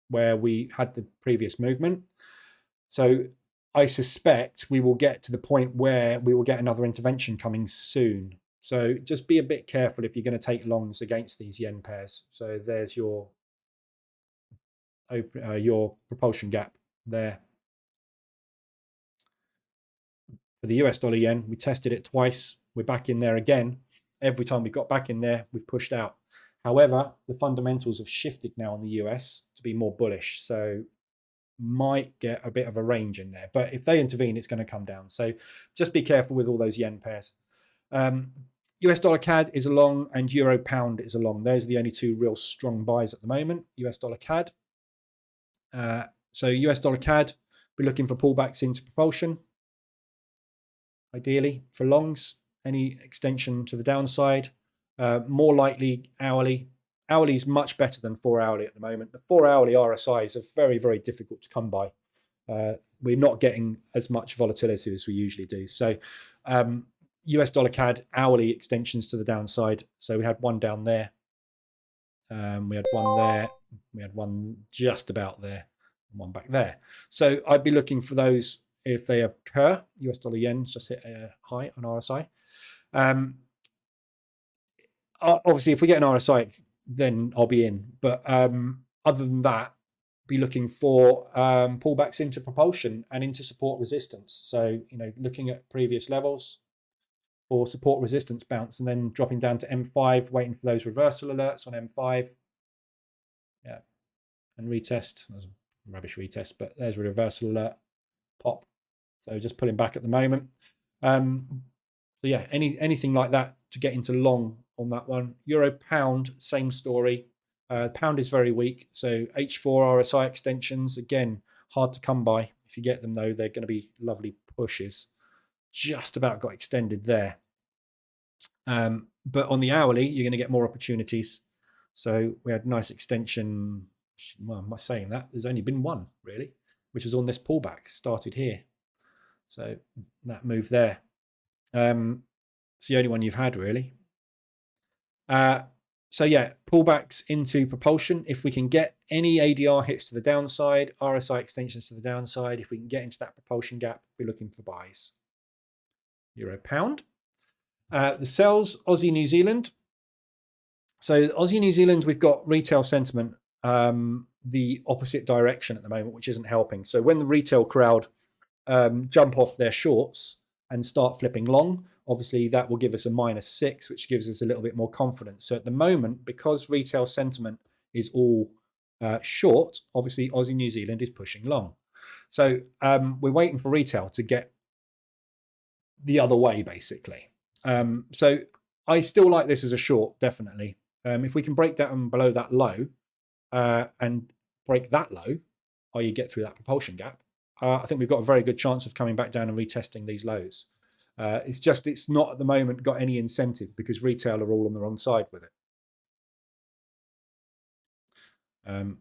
S1: where we had the previous movement. So I suspect we will get to the point where we will get another intervention coming soon. So just be a bit careful if you're going to take longs against these yen pairs. So there's your propulsion gap there. For the US dollar yen, we tested it twice. We're back in there again. Every time we got back in there, we've pushed out. However, the fundamentals have shifted now in the US to be more bullish. So might get a bit of a range in there. But if they intervene, it's going to come down. So just be careful with all those yen pairs. US dollar CAD is a long and Euro pound is a long. Those are the only two real strong buys at the moment. US dollar CAD. So US dollar CAD, we're looking for pullbacks into propulsion. Ideally for longs, any extension to the downside. More likely hourly. Hourly is much better than 4 hourly at the moment. The 4 hourly RSIs are very, very difficult to come by. We're not getting as much volatility as we usually do. So US dollar CAD hourly extensions to the downside. So we had one down there. We had one there. We had one just about there. And one back there. So I'd be looking for those if they occur. US dollar yen's just hit a high on RSI. Obviously, if we get an RSI, then I'll be in. But other than that, be looking for pullbacks into propulsion and into support resistance. So, looking at previous levels for support resistance bounce and then dropping down to M5, waiting for those reversal alerts on M5. Yeah. And retest. That was a rubbish retest, but there's a reversal alert. Pop. So just pulling back at the moment. So yeah, anything like that to get into long on that one. Euro pound, same story. Pound is very weak. So H4 RSI extensions, again, hard to come by. If you get them though, they're going to be lovely pushes. Just about got extended there. But on the hourly, you're going to get more opportunities. So we had a nice extension. Well, am I saying that? There's only been one really, which was on this pullback, started here. So that move there. It's the only one you've had really. So yeah, pullbacks into propulsion. If we can get any ADR hits to the downside, RSI extensions to the downside, if we can get into that propulsion gap, we're looking for buys. Euro pound. The sells, Aussie New Zealand. So Aussie New Zealand, we've got retail sentiment the opposite direction at the moment, which isn't helping. So when the retail crowd jump off their shorts and start flipping long, obviously that will give us a -6, which gives us a little bit more confidence. So at the moment, because retail sentiment is all short, obviously Aussie New Zealand is pushing long. So we're waiting for retail to get the other way, basically. So I still like this as a short, definitely. If we can break down below that low and break that low, or you get through that propulsion gap, I think we've got a very good chance of coming back down and retesting these lows. It's not at the moment got any incentive because retail are all on the wrong side with it. There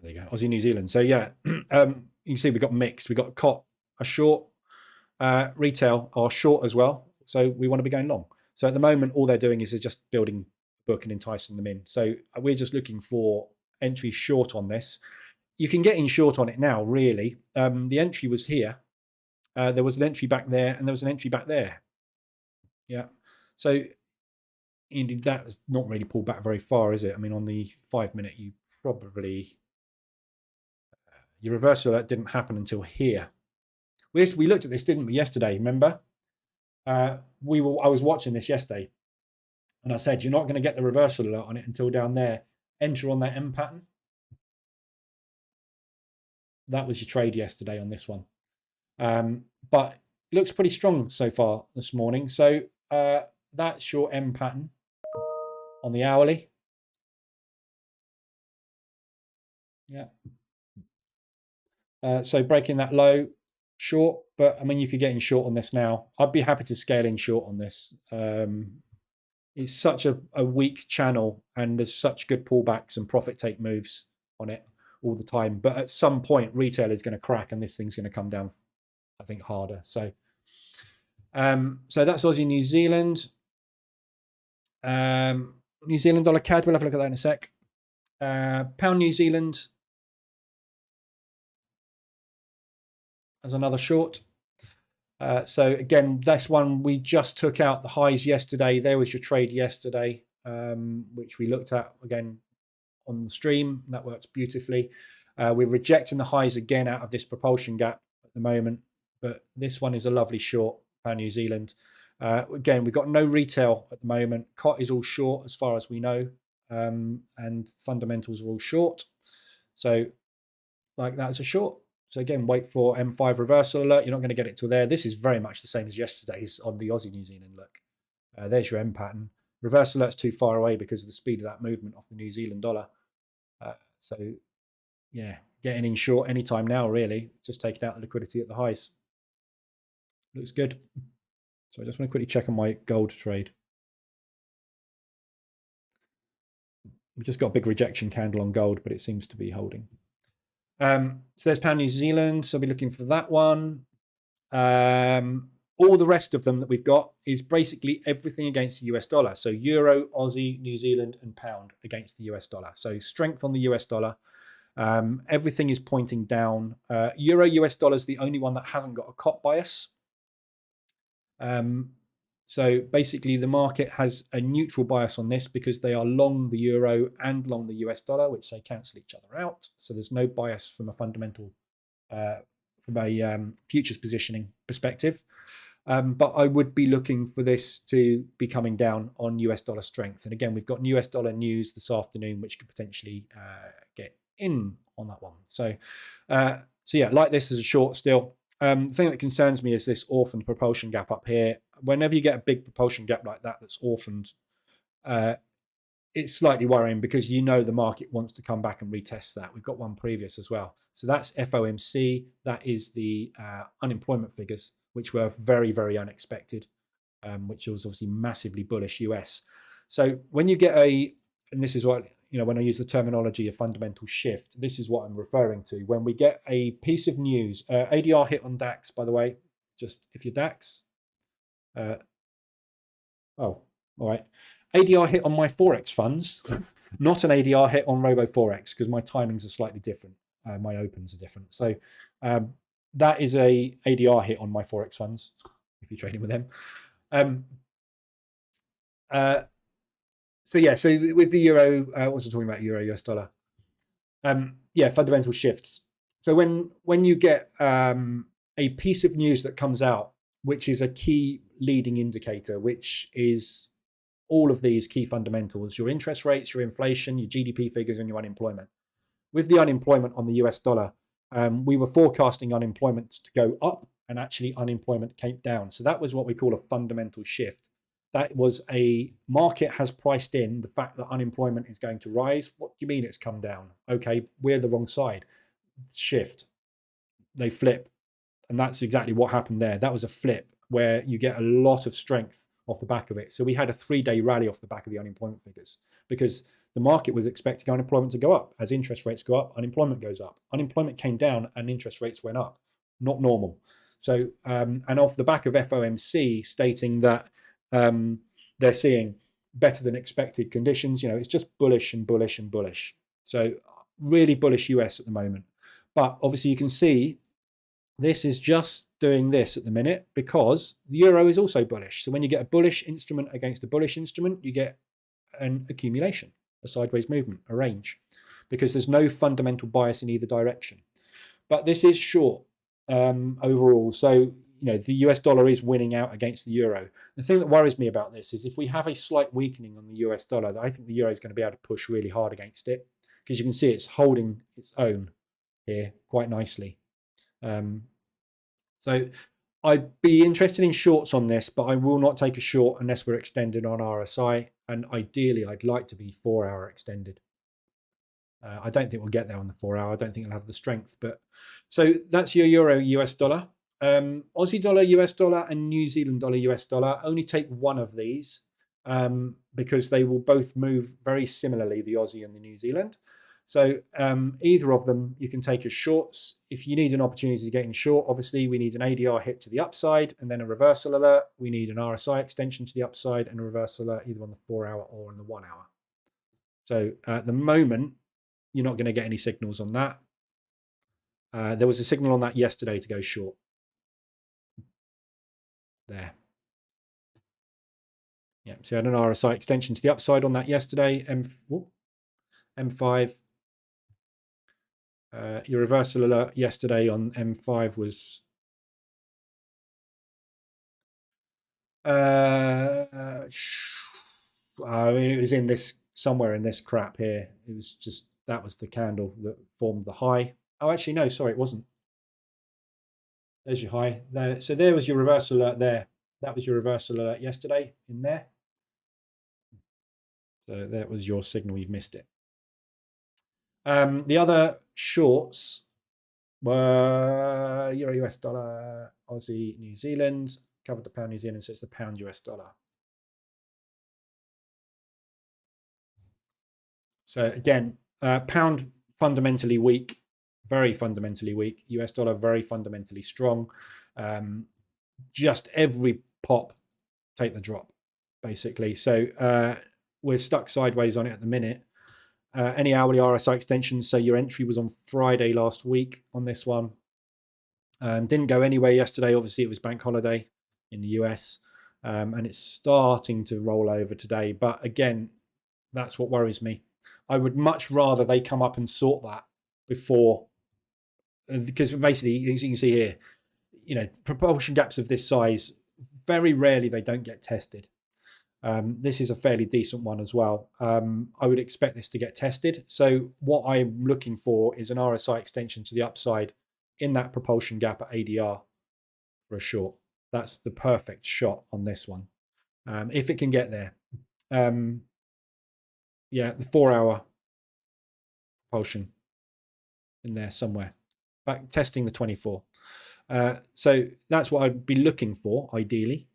S1: you go, Aussie New Zealand. So yeah, you can see we've got mixed. We've got COT, a short, retail are short as well. So we want to be going long. So at the moment, all they're doing is they're just building a book and enticing them in. So we're just looking for entry short on this. You can get in short on it now, really. The entry was here. There was an entry back there, and there was an entry back there. Yeah. So indeed, that was not really pulled back very far, is it? I mean, on the 5 minute, you probably your reversal alert didn't happen until here. We looked at this, didn't we, yesterday? Remember? I was watching this yesterday, and I said you're not going to get the reversal alert on it until down there. Enter on that M pattern. That was your trade yesterday on this one, but it looks pretty strong so far this morning. So that's your M pattern on the hourly. Yeah. So breaking that low, short, but I mean, you could get in short on this now. I'd be happy to scale in short on this. It's such a weak channel, and there's such good pullbacks and profit take moves on it all the time. But at some point, retail is going to crack, and this thing's going to come down, I think, harder. So, so that's Aussie New Zealand. New Zealand dollar CAD. We'll have a look at that in a sec. Pound New Zealand as another short. So again, this one we just took out the highs yesterday. There was your trade yesterday, which we looked at again on the stream. That works beautifully. We're rejecting the highs again out of this propulsion gap at the moment, but this one is a lovely short, Pound New Zealand. Again, we've got no retail at the moment. COT is all short as far as we know, and fundamentals are all short. So like that's a short. So again, wait for M5 reversal alert. You're not going to get it till there. This is very much the same as yesterday's on the Aussie New Zealand look. There's your M pattern. Reversal alert's too far away because of the speed of that movement off the New Zealand dollar. So yeah, getting in short anytime now, really. Just taking out the liquidity at the highs. Looks good. So I just want to quickly check on my gold trade. We just got a big rejection candle on gold, but it seems to be holding. So there's Pound New Zealand. So I'll be looking for that one. All the rest of them that we've got is basically everything against the US dollar. So Euro, Aussie, New Zealand, and Pound against the US dollar. So strength on the US dollar. Everything is pointing down. Euro US dollar is the only one that hasn't got a COT bias. So basically the market has a neutral bias on this because they are long the euro and long the US dollar, which they cancel each other out. So there's no bias from a fundamental, from a futures positioning perspective. But I would be looking for this to be coming down on US dollar strength. And again, we've got US dollar news this afternoon, which could potentially get in on that one. So yeah, like this as a short still. The thing that concerns me is this orphaned propulsion gap up here. Whenever you get a big propulsion gap like that that's orphaned, it's slightly worrying because you know the market wants to come back and retest that. We've got one previous as well. So that's FOMC. That is the unemployment figures, which were very, very unexpected, which was obviously massively bullish US. So when you get and this is what, when I use the terminology of fundamental shift, this is what I'm referring to. When we get a piece of news, ADR hit on DAX, by the way, just if you're DAX. Oh, all right. ADR hit on my Forex funds, not an ADR hit on Robo Forex because my timings are slightly different. My opens are different. So that is a ADR hit on my Forex funds if you're trading with them. So yeah, so with the euro, what was I talking about? Euro, US dollar. Yeah, fundamental shifts. So when you get a piece of news that comes out, which is a key leading indicator, which is all of these key fundamentals, your interest rates, your inflation, your GDP figures, and your unemployment. With the unemployment on the US dollar, we were forecasting unemployment to go up, and actually unemployment came down. So that was what we call a fundamental shift. That was a market has priced in the fact that unemployment is going to rise. What do you mean it's come down? Okay, we're the wrong side. Shift. They flip. And that's exactly what happened there. That was a flip where you get a lot of strength off the back of it. So we had a 3-day rally off the back of the unemployment figures because the market was expecting unemployment to go up. As interest rates go up, unemployment goes up. Unemployment came down and interest rates went up. Not normal. So, and off the back of FOMC stating that they're seeing better than expected conditions, it's just bullish and bullish and bullish. So really bullish US at the moment. But obviously you can see this is just doing this at the minute because the euro is also bullish. So when you get a bullish instrument against a bullish instrument, you get an accumulation, a sideways movement, a range, because there's no fundamental bias in either direction. But this is short overall. So, the US dollar is winning out against the euro. The thing that worries me about this is if we have a slight weakening on the US dollar, I think the euro is going to be able to push really hard against it, because you can see it's holding its own here quite nicely. So I'd be interested in shorts on this, but I will not take a short unless we're extended on RSI. And ideally, I'd like to be 4-hour extended. I don't think we'll get there on the 4-hour. I don't think it'll have the strength. But so that's your euro US dollar. Aussie dollar US dollar and New Zealand dollar US dollar. Only take one of these because they will both move very similarly, the Aussie and the New Zealand. So either of them you can take as shorts. If you need an opportunity to get in short, obviously we need an ADR hit to the upside and then a reversal alert. We need an RSI extension to the upside and a reversal alert either on the 4-hour or on the 1-hour. So at the moment, you're not going to get any signals on that. There was a signal on that yesterday to go short. There. Yeah, so I had an RSI extension to the upside on that yesterday. M5. Your reversal alert yesterday on M5 was I mean, it was in this, somewhere in this crap here. It was just, that was the candle that formed the high. Oh, actually, no, sorry, it wasn't. There's your high there. So there was your reversal alert there. That was your reversal alert yesterday in there. So that was your signal. You've missed it. The other shorts were Euro US dollar, Aussie, New Zealand, covered the pound New Zealand, so it's the pound US dollar. So again, pound fundamentally weak, very fundamentally weak. US dollar very fundamentally strong. Just every pop, take the drop, basically. So we're stuck sideways on it at the minute. Any hourly RSI extensions, so your entry was on Friday last week on this one. Didn't go anywhere yesterday. Obviously, it was bank holiday in the US. And it's starting to roll over today. But again, that's what worries me. I would much rather they come up and sort that before, because basically, as you can see here, propulsion gaps of this size, very rarely they don't get tested. This is a fairly decent one as well. I would expect this to get tested. So what I'm looking for is an RSI extension to the upside in that propulsion gap at ADR for a short. That's the perfect shot on this one. If it can get there. Yeah, the 4-hour propulsion in there somewhere. Back testing the 24. So that's what I'd be looking for, ideally,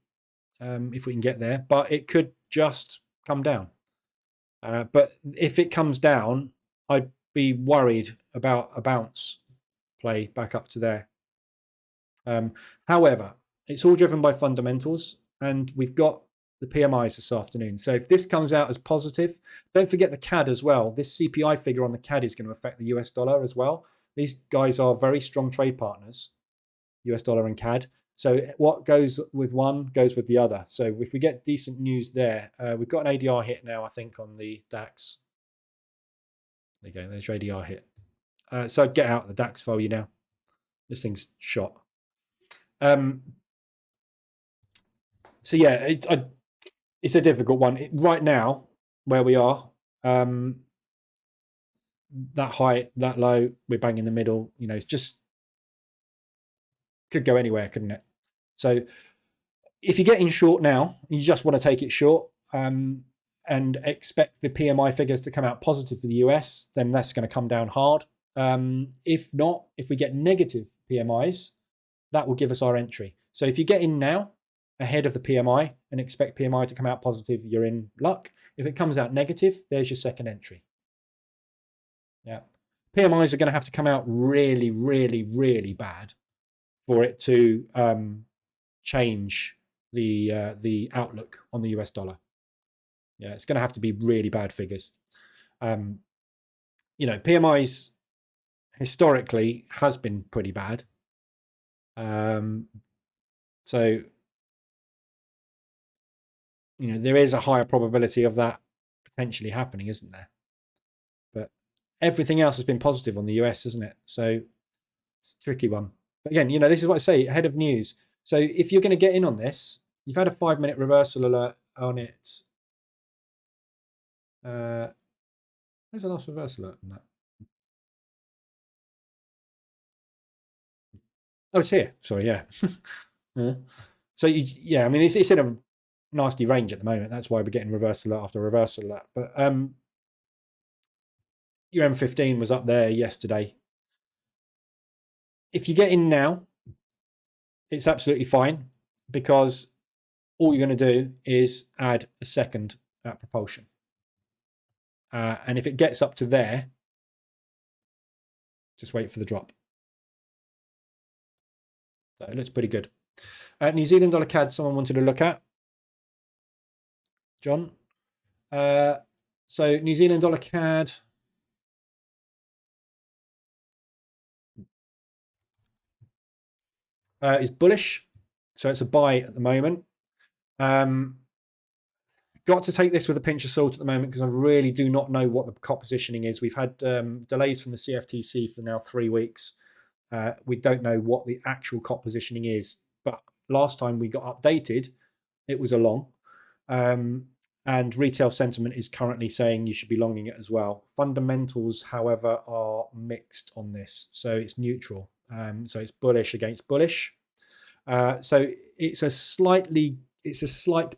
S1: if we can get there. But it could just come down. But if it comes down, I'd be worried about a bounce play back up to there. However, it's all driven by fundamentals, and we've got the PMIs this afternoon. So if this comes out as positive, don't forget the CAD as well. This CPI figure on the CAD is going to affect the US dollar as well. These guys are very strong trade partners, US dollar and CAD. So what goes with one goes with the other. So if we get decent news there, we've got an ADR hit now, I think, on the DAX. There you go, there's your ADR hit. So get out the DAX for you now. This thing's shot. So yeah, it's a difficult one. Right now, where we are, that high, that low, we're bang in the middle. It's just could go anywhere, couldn't it? So if you're getting short now, you just want to take it short and expect the PMI figures to come out positive for the US, then that's going to come down hard. If not, if we get negative PMIs, that will give us our entry. So if you get in now ahead of the PMI and expect PMI to come out positive, you're in luck. If it comes out negative, there's your second entry. Yeah. PMIs are going to have to come out really, really, really bad for it to change the outlook on the US dollar. Yeah, it's going to have to be really bad figures. You know, PMIs historically has been pretty bad. So, you know, there is a higher probability of that potentially happening, isn't there? But everything else has been positive on the US, isn't it? So it's a tricky one. But again, you know, this is what I say, ahead of news. So if you're going to get in on this, you've had a 5-minute reversal alert on it. Where's the last reversal alert on that? Oh, it's here. Sorry, yeah. Yeah. So yeah, I mean, it's in a nasty range at the moment. That's why we're getting reversal alert after reversal alert. But your M15 was up there yesterday. If you get in now, it's absolutely fine, because all you're going to do is add a second propulsion. And if it gets up to there, just wait for the drop. So it looks pretty good. New Zealand dollar CAD, someone wanted to look at. John. So New Zealand dollar CAD. Is bullish. So it's a buy at the moment. Got to take this with a pinch of salt at the moment, because I really do not know what the cop positioning is. We've had delays from the CFTC for now 3 weeks. We don't know what the actual cop positioning is, but last time we got updated, it was a long. And retail sentiment is currently saying you should be longing it as well. Fundamentals, however, are mixed on this, so it's neutral. So it's bullish against bullish. So it's a slight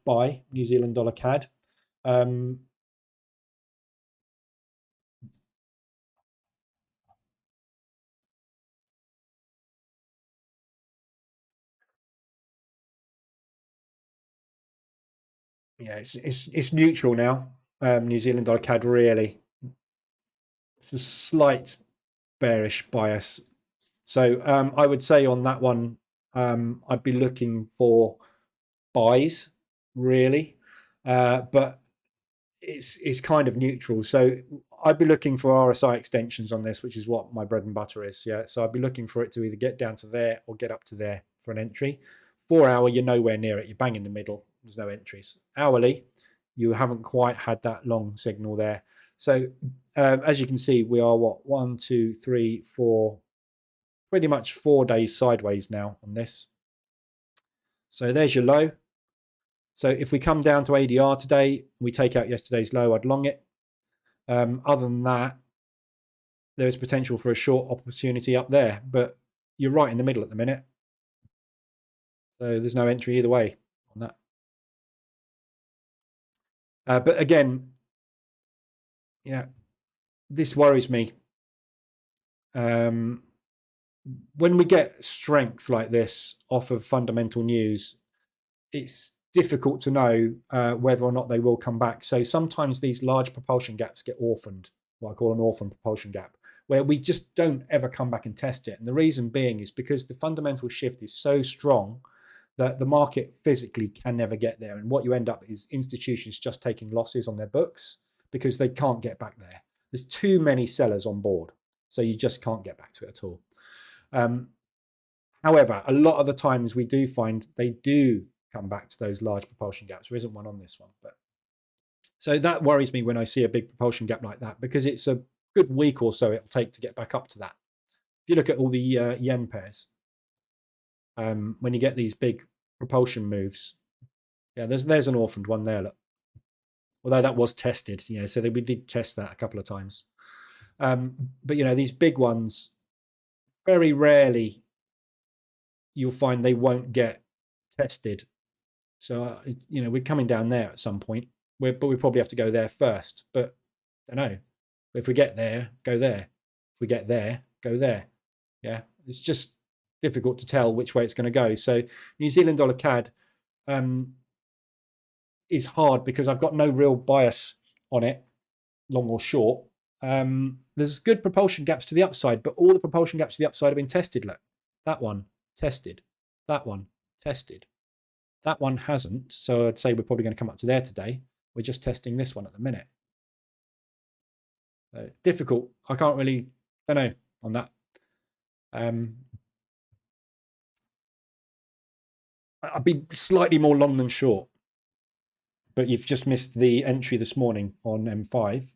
S1: buy, New Zealand dollar CAD. Yeah, it's neutral now. New Zealand dollar CAD, really. It's a slight bearish bias. So I would say on that one, I'd be looking for buys, really, but it's kind of neutral. So I'd be looking for RSI extensions on this, which is what my bread and butter is. Yeah, so I'd be looking for it to either get down to there or get up to there for an entry. 4 hour, you're nowhere near it. You're bang in the middle. There's no entries. Hourly, you haven't quite had that long signal there. So as you can see, we are what, 1, 2, 3, 4, pretty much 4 days sideways now on this. So there's your low. So if we come down to ADR today, we take out yesterday's low, I'd long it. Other than that, there is potential for a short opportunity up there, but you're right in the middle at the minute. So there's no entry either way on that. But again, yeah, this worries me. When we get strength like this off of fundamental news, it's difficult to know whether or not they will come back. So sometimes these large propulsion gaps get orphaned, what I call an orphan propulsion gap, where we just don't ever come back and test it. And the reason being is because the fundamental shift is so strong that the market physically can never get there. And what you end up is institutions just taking losses on their books because they can't get back there. There's too many sellers on board, so you just can't get back to it at all. However, a lot of the times we do find they do come back to those large propulsion gaps. There isn't one on this one, but so that worries me when I see a big propulsion gap like that, because it's a good week or so it'll take to get back up to that. If you look at all the yen pairs, when you get these big propulsion moves, yeah, there's an orphaned one there. Look. Although that was tested, so we did test that a couple of times. But these big ones, very rarely you'll find they won't get tested. So we're coming down there at some point, but we probably have to go there first. But I don't know. If we get there, go there. If we get there, go there. Yeah, it's just difficult to tell which way it's going to go. So New Zealand dollar CAD is hard because I've got no real bias on it, long or short. There's good propulsion gaps to the upside, but all the propulsion gaps to the upside have been tested. Look, that one tested. That one, tested. That one hasn't. So I'd say we're probably going to come up to there today. We're just testing this one at the minute. So difficult. I can't really, don't know on that. I'd be slightly more long than short. But you've just missed the entry this morning on M5.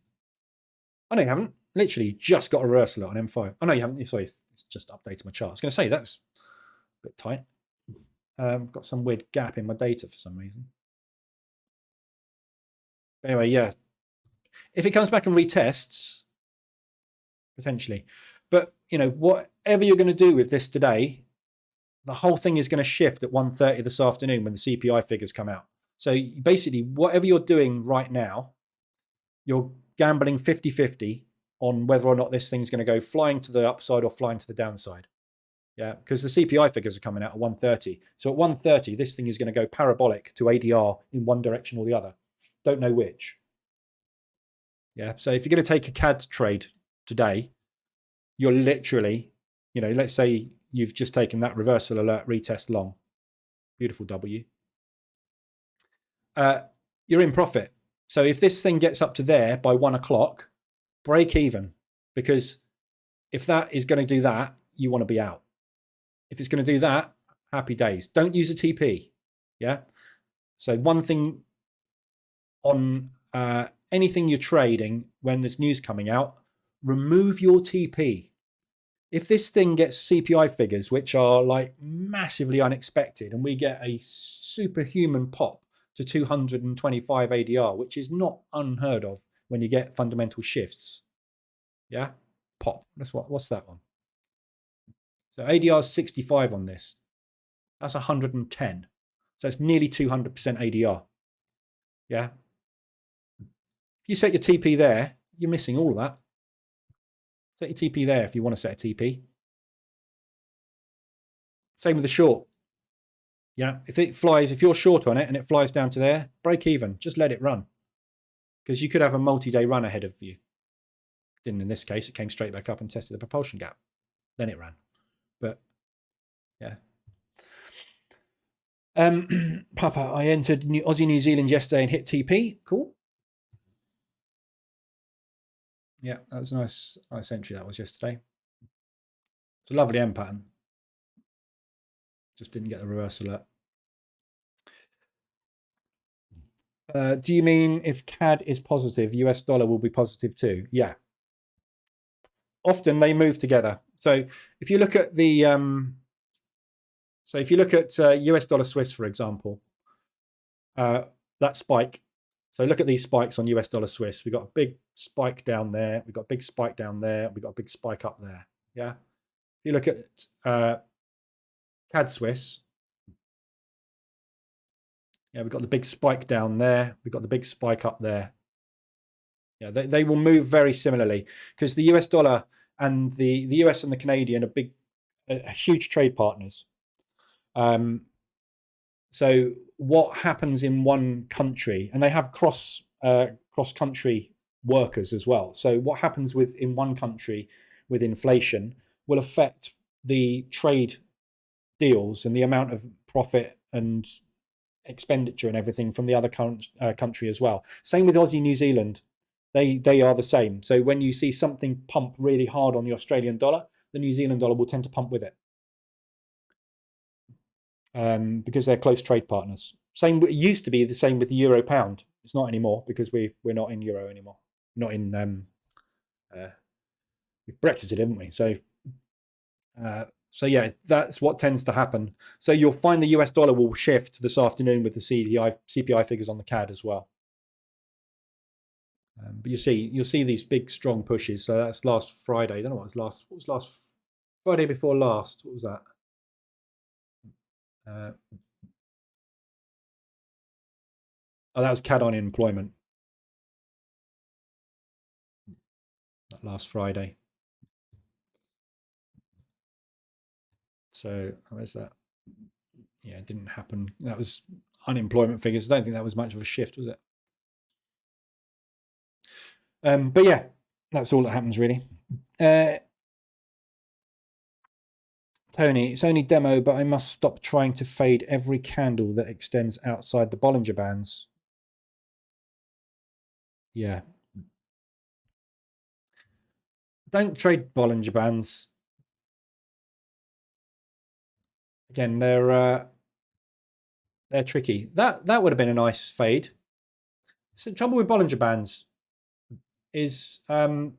S1: Oh, no, you haven't. Literally just got a reversal on M5. Oh, no, you haven't. Sorry, it's just updated my chart. I was going to say that's a bit tight. Got some weird gap in my data for some reason. Anyway, yeah. If it comes back and retests, potentially. But, you know, whatever you're going to do with this today, the whole thing is going to shift at 1:30 this afternoon when the CPI figures come out. So basically, whatever you're doing right now, you're gambling 50-50 on whether or not this thing's going to go flying to the upside or flying to the downside. Yeah, because the CPI figures are coming out at 1:30. So at 1:30, this thing is going to go parabolic to ADR in one direction or the other. Don't know which. Yeah, so if you're going to take a CAD trade today, you're literally, you know, let's say you've just taken that reversal alert retest long. Beautiful W. You're in profit. So if this thing gets up to there by 1 o'clock, break even. Because if that is going to do that, you want to be out. If it's going to do that, happy days. Don't use a TP. Yeah. So one thing on anything you're trading when there's news coming out, remove your TP. If this thing gets CPI figures, which are like massively unexpected, and we get a superhuman pop to 225 ADR, which is not unheard of when you get fundamental shifts. Yeah, pop. What's that one? So ADR is 65 on this. That's 110. So it's nearly 200% ADR. Yeah. If you set your TP there, you're missing all of that. Set your TP there if you want to set a TP. Same with the short. Yeah, if it flies, if you're short on it and it flies down to there, break even. Just let it run. Because you could have a multi-day run ahead of you. Didn't in this case, it came straight back up and tested the propulsion gap. Then it ran. But, yeah. Papa, I entered Aussie New Zealand yesterday and hit TP. Cool. Yeah, that was a nice entry that was yesterday. It's a lovely M pattern. Just didn't get the reverse alert. Do you mean if CAD is positive, US dollar will be positive too? Yeah. Often they move together. So if you look at the US dollar Swiss, for example, that spike. So look at these spikes on US dollar Swiss. We've got a big spike down there. We've got a big spike down there. We've got a big spike up there. Yeah. If you look at CAD Swiss, yeah, we've got the big spike down there. We've got the big spike up there. Yeah, they will move very similarly because the US dollar and the US and the Canadian are huge trade partners. So what happens in one country, and they have cross country workers as well. So what happens in one country with inflation will affect the trade deals and the amount of profit and expenditure and everything from the other country as well. Same with Aussie New Zealand. They are the same. So when you see something pump really hard on the Australian dollar, the New Zealand dollar will tend to pump with it. Because they're close trade partners. It used to be the same with the euro pound. It's not anymore because we're not in euro anymore. Not in we've Brexited, haven't we? So yeah, that's what tends to happen. So you'll find the US dollar will shift this afternoon with the CPI figures on the CAD as well. But you'll see these big strong pushes. So that's last Friday. I don't know what was last Friday before last. What was that? That was CAD on employment. That last Friday. So where's that? Yeah, it didn't happen. That was unemployment figures. I don't think that was much of a shift, was it? But yeah, that's all that happens really. Tony, it's only demo, but I must stop trying to fade every candle that extends outside the Bollinger Bands. Yeah. Don't trade Bollinger Bands. Again, they're tricky. That would have been a nice fade. So the trouble with Bollinger Bands is oh,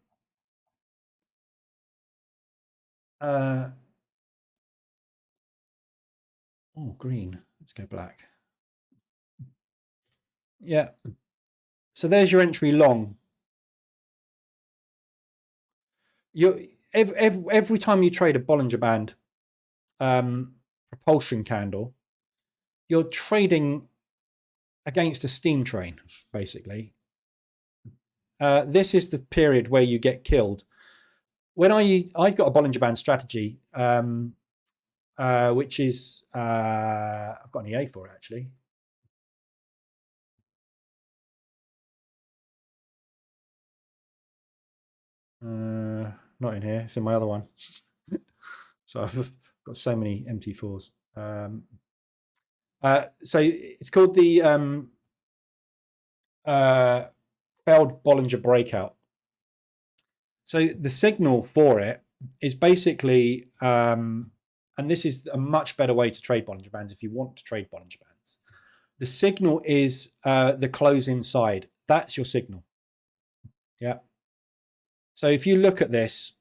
S1: green. Let's go black. Yeah. So there's your entry long. Every time you trade a Bollinger Band propulsion candle, you're trading against a steam train, basically. This is the period where you get killed. When I've got a Bollinger Band strategy, which is I've got an EA for it actually. Not in here. It's in my other one. So I've got so many MT4s. So it's called the failed Bollinger Breakout. So the signal for it is basically, and this is a much better way to trade Bollinger Bands if you want to trade Bollinger Bands. The signal is the close inside. That's your signal. Yeah. So if you look at this,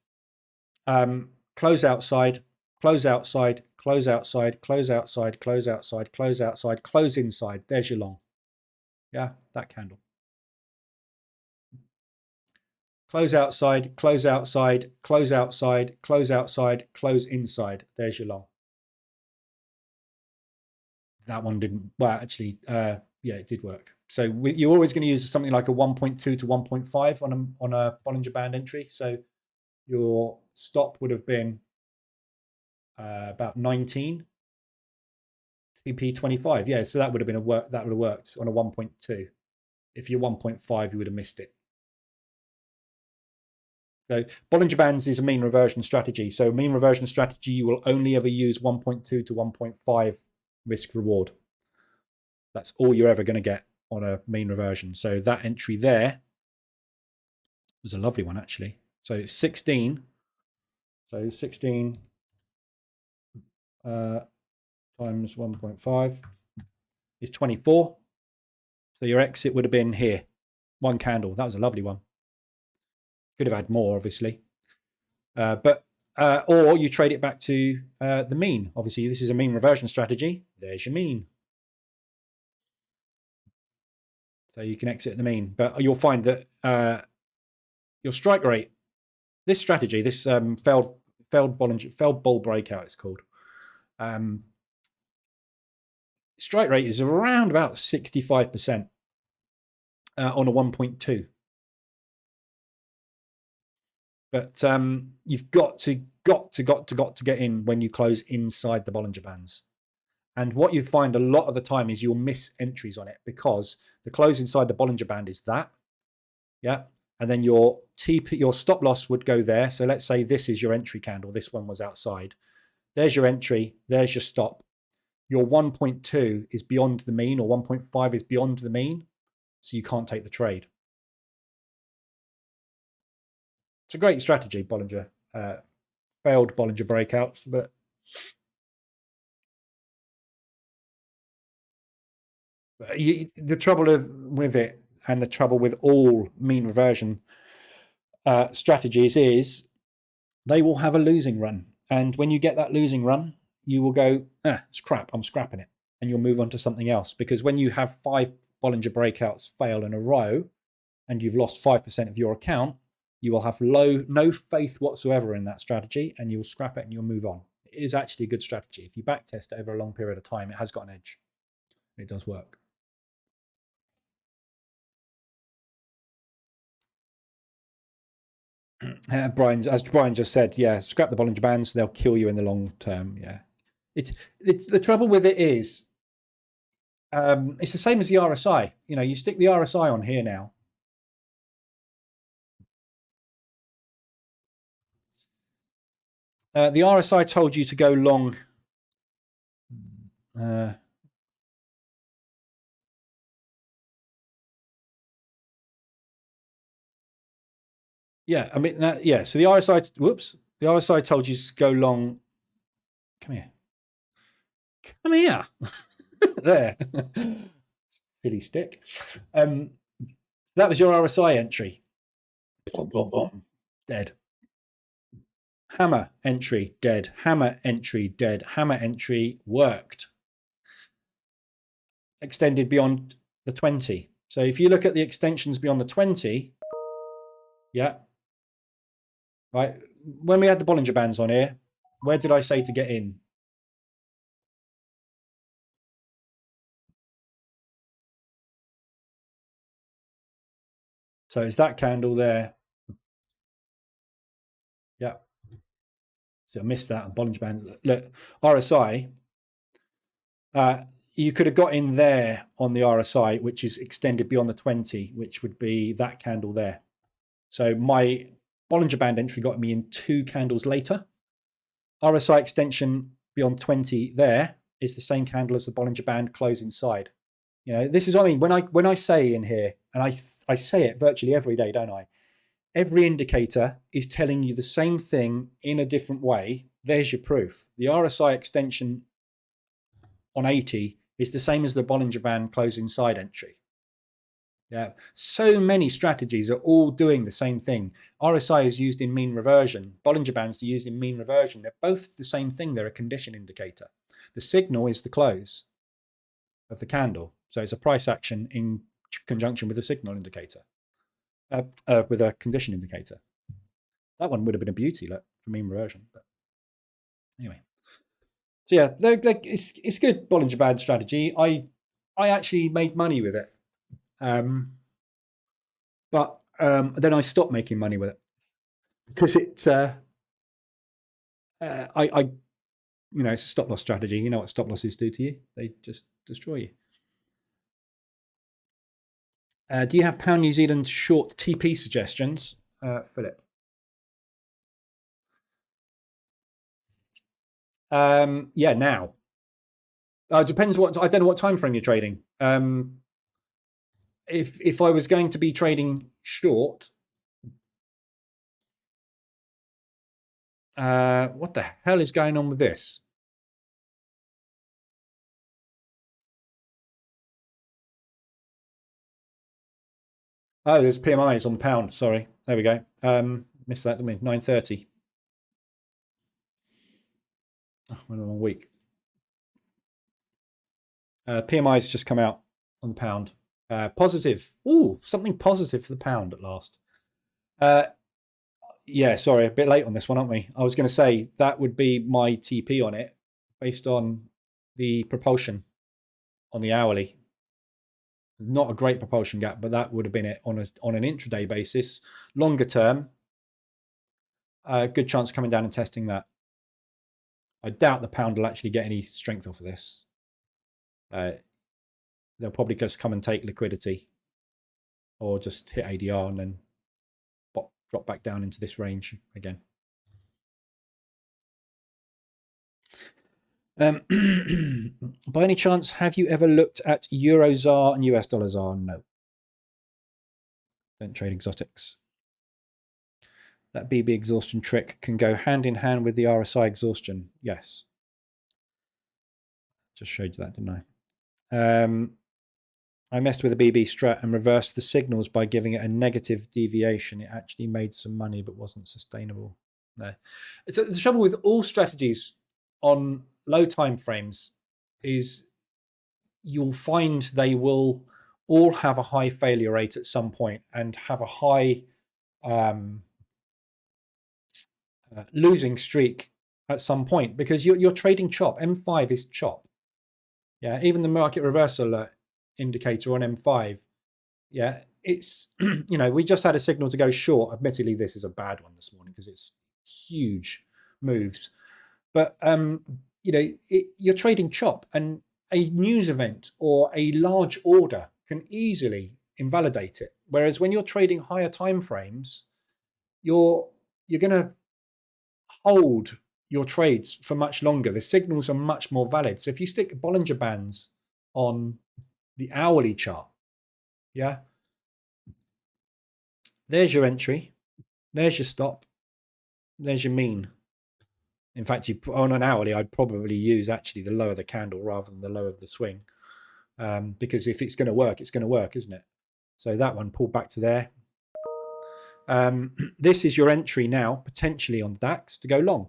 S1: close outside, close outside, close outside, close outside, close outside, close outside, close inside. There's your long. Yeah, that candle. Close outside, close outside, close outside, close outside, close inside. There's your long. That one didn't, well, actually, yeah, it did work. So you're always going to use something like a 1.2 to 1.5 on a Bollinger Band entry. So your stop would have been about 19 TP 25. Yeah, so that would have been that would have worked on a 1.2. If you're 1.5, you would have missed it. So Bollinger Bands is a mean reversion strategy. So mean reversion strategy, you will only ever use 1.2 to 1.5 risk reward. That's all you're ever going to get on a mean reversion. So that entry there was a lovely one, actually. So it's 16. So 16 times 1.5 is 24. So your exit would have been here. One candle. That was a lovely one. Could have had more, obviously. Or you trade it back to the mean. Obviously, this is a mean reversion strategy. There's your mean. So you can exit the mean. But you'll find that your strike rate, this strategy, this failed bull breakout, it's called. Strike rate is around about 65% on a 1.2. But you've got to get in when you close inside the Bollinger Bands. And what you find a lot of the time is you'll miss entries on it because the close inside the Bollinger Band is that. Yeah. And then your stop loss would go there. So let's say this is your entry candle. This one was outside. There's your entry. There's your stop. Your 1.2 is beyond the mean, or 1.5 is beyond the mean. So you can't take the trade. It's a great strategy, Bollinger. Failed Bollinger breakouts, but the trouble with it, and the trouble with all mean reversion strategies, is they will have a losing run. And when you get that losing run, you will go, it's crap, I'm scrapping it. And you'll move on to something else. Because when you have 5 Bollinger breakouts fail in a row, and you've lost 5% of your account, you will have no faith whatsoever in that strategy, and you'll scrap it and you'll move on. It is actually a good strategy. If you backtest it over a long period of time, it has got an edge. It does work. Brian, as Brian just said, yeah, scrap the Bollinger Bands. They'll kill you in the long term. Yeah, it's the trouble with it is, it's the same as the RSI. You know, you stick the RSI on here now. The RSI told you to go long. Yeah, I mean, yeah. So the RSI, whoops, the RSI told you to go long. Come here. Come here. There. Silly stick. That was your RSI entry. Blom, blom, blom. Dead. Hammer entry, dead. Hammer entry, dead. Hammer entry, worked. Extended beyond the 20. So if you look at the extensions beyond the 20, yeah, right. When we had the Bollinger Bands on here, where did I say to get in? So it's that candle there. Yeah. So I missed that. Bollinger Bands. Look, RSI. You could have got in there on the RSI, which is extended beyond the 20, which would be that candle there. So my Bollinger Band entry got me in 2 candles later. RSI extension beyond 20 there is the same candle as the Bollinger Band close inside. You know, this is what I mean. When I say in here, and I say it virtually every day, don't I? Every indicator is telling you the same thing in a different way. There's your proof. The RSI extension on 80 is the same as the Bollinger Band close inside entry. Yeah, so many strategies are all doing the same thing. RSI is used in mean reversion. Bollinger Bands are used in mean reversion. They're both the same thing. They're a condition indicator. The signal is the close of the candle. So it's a price action in conjunction with a signal indicator, with a condition indicator. That one would have been a beauty, look, for mean reversion. But anyway. So yeah, it's good Bollinger Band strategy. I actually made money with it. But then I stopped making money with it because it's a stop loss strategy. You know what stop losses do to you? They just destroy you. Do you have pound New Zealand short TP suggestions, Philip? Yeah, now. It depends I don't know what time frame you're trading. If I was going to be trading short, what the hell is going on with this? Oh, there's PMIs on pound. Sorry, there we go. Missed that, didn't we? 9:30. Oh, went on a week. PMI's just come out on the pound. Positive. Ooh, something positive for the pound at last. Yeah, sorry, a bit late on this one, aren't we? I was going to say that would be my TP on it based on the propulsion on the hourly. Not a great propulsion gap, but that would have been it on an intraday basis. Longer term, good chance of coming down and testing that. I doubt the pound will actually get any strength off of this. They'll probably just come and take liquidity or just hit ADR and then drop back down into this range again. By any chance, have you ever looked at Euro ZAR and US dollar ZAR? No. Don't trade exotics. That BB exhaustion trick can go hand in hand with the RSI exhaustion. Yes. Just showed you that, didn't I? I messed with a BB strat and reversed the signals by giving it a negative deviation. It actually made some money, but wasn't sustainable. No. So the trouble with all strategies on low time frames is you'll find they will all have a high failure rate at some point and have a high losing streak at some point because you're trading chop. M5 is chop. Yeah, even the market reversal indicator on M5. Yeah, it's, we just had a signal to go short. Admittedly, this is a bad one this morning because it's huge moves. But, you're trading chop and a news event or a large order can easily invalidate it. Whereas when you're trading higher time frames, you're going to hold your trades for much longer. The signals are much more valid. So if you stick Bollinger Bands on the hourly chart, yeah, there's your entry, there's your stop, there's your mean. In fact, on an hourly, I'd probably use actually the lower of the candle rather than the low of the swing, because if it's going to work, it's going to work, isn't it? So that one pulled back to there. This is your entry now, potentially on DAX to go long.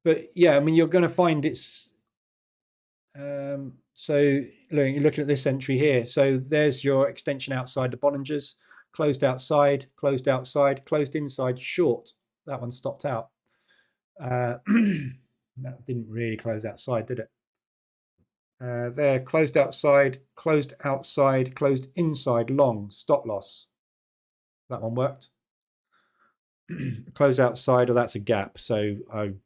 S1: But yeah, I mean, you're going to find it's so you're looking at this entry here. So there's your extension outside the Bollingers, closed outside, closed inside, short. That one stopped out. That didn't really close outside, did it? There, closed outside, closed inside, long, stop loss. That one worked. Close outside, or that's a gap. So I'm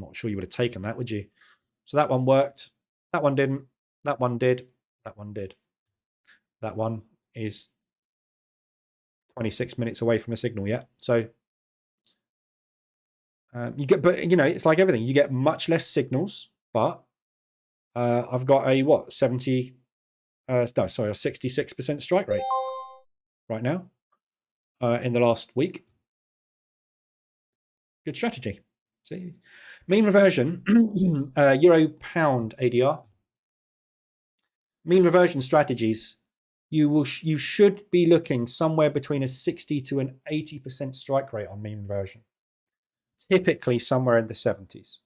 S1: not sure you would have taken that, would you? So that one worked. That one didn't. That one did. That one did. That one is 26 minutes away from a signal yet. So you get, but you know, it's like everything. You get much less signals, but I've got a what 70? No, sorry, a 66% strike rate right now in the last week. Good strategy. See, mean reversion, euro pound ADR. Mean reversion strategies. You should be looking somewhere between a 60 to an 80% strike rate on mean reversion. Typically somewhere in the 70s.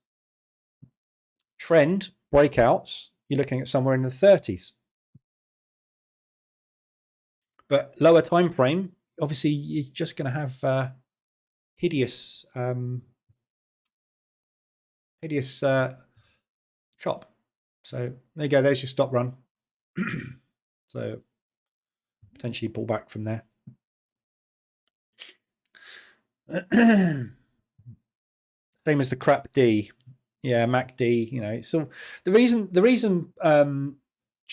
S1: Trend breakouts, you're looking at somewhere in the 30s. But lower time frame, obviously you're just going to have hideous chop. So there you go, there's your stop run. So potentially pull back from there. Same as the crap D. Yeah, MACD, you know. So the reason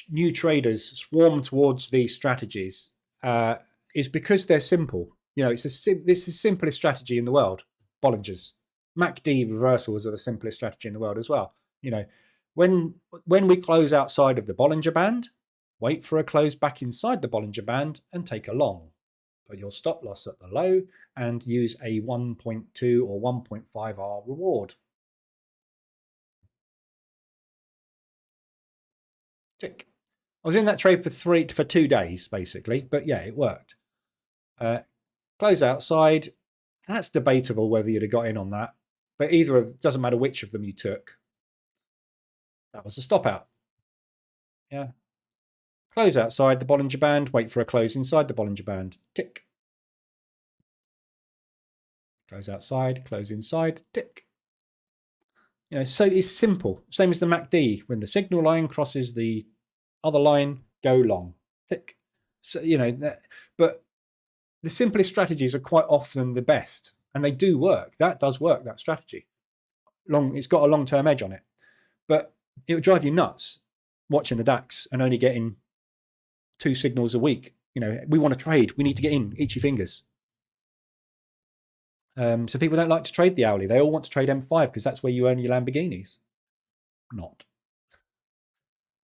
S1: new traders swarm towards these strategies is because they're simple. You know, this is the simplest strategy in the world. Bollinger's. MACD reversals are the simplest strategy in the world as well. You know, when we close outside of the Bollinger Band, wait for a close back inside the Bollinger Band and take a long. Put your stop loss at the low and use a 1.2 or 1.5R reward. Tick. I was in that trade for 2 days, basically, but yeah, it worked. Close outside. That's debatable whether you'd have got in on that, but either of doesn't matter which of them you took. That was a stop out. Yeah. Close outside the Bollinger Band. Wait for a close inside the Bollinger Band. Tick. Close outside. Close inside. Tick. You know, so it's simple. Same as the MACD. When the signal line crosses the other line, go long. Tick. So, you know, but the simplest strategies are quite often the best, and they do work. That does work, that strategy. It's got a long-term edge on it, but it would drive you nuts watching the DAX and only getting 2 signals a week. You know, we want to trade. We need to get in. Itchy fingers. So people don't like to trade the hourly. They all want to trade M5 because that's where you earn your Lamborghinis. Not.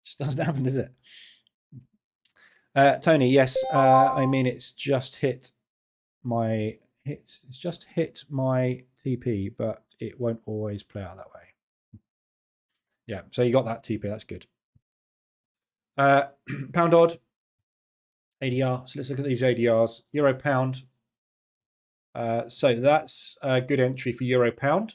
S1: Just doesn't happen, does it? Tony, yes. I mean, it's just hit my TP, but it won't always play out that way. Yeah, so you got that TP. That's good. Pound odd ADR. So let's look at these ADRs. Euro pound. So that's a good entry for euro pound.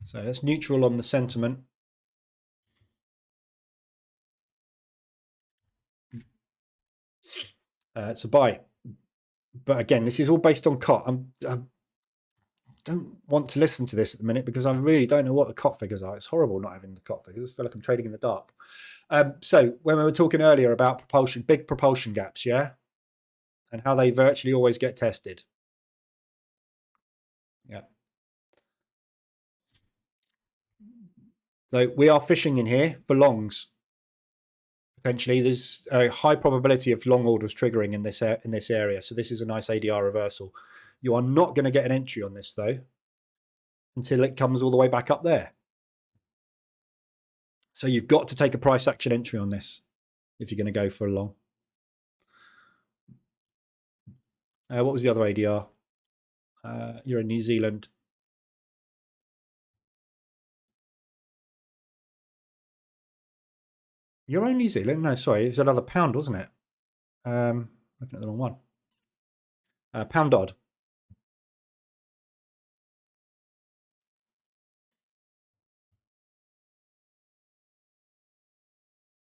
S1: So that's neutral on the sentiment. It's a buy. But again, this is all based on COT. I don't want to listen to this at the minute because I really don't know what the COT figures are. It's horrible not having the COT figures. I feel like I'm trading in the dark. So when we were talking earlier about propulsion, big propulsion gaps, yeah, and how they virtually always get tested. Yeah. So we are fishing in here for longs. Potentially, there's a high probability of long orders triggering in this area. So this is a nice ADR reversal. You are not going to get an entry on this though until it comes all the way back up there. So you've got to take a price action entry on this if you're going to go for a long. What was the other ADR? You're in New Zealand. You're in New Zealand? No, sorry, it's another pound, wasn't it? Looking at the wrong one. Pound odd.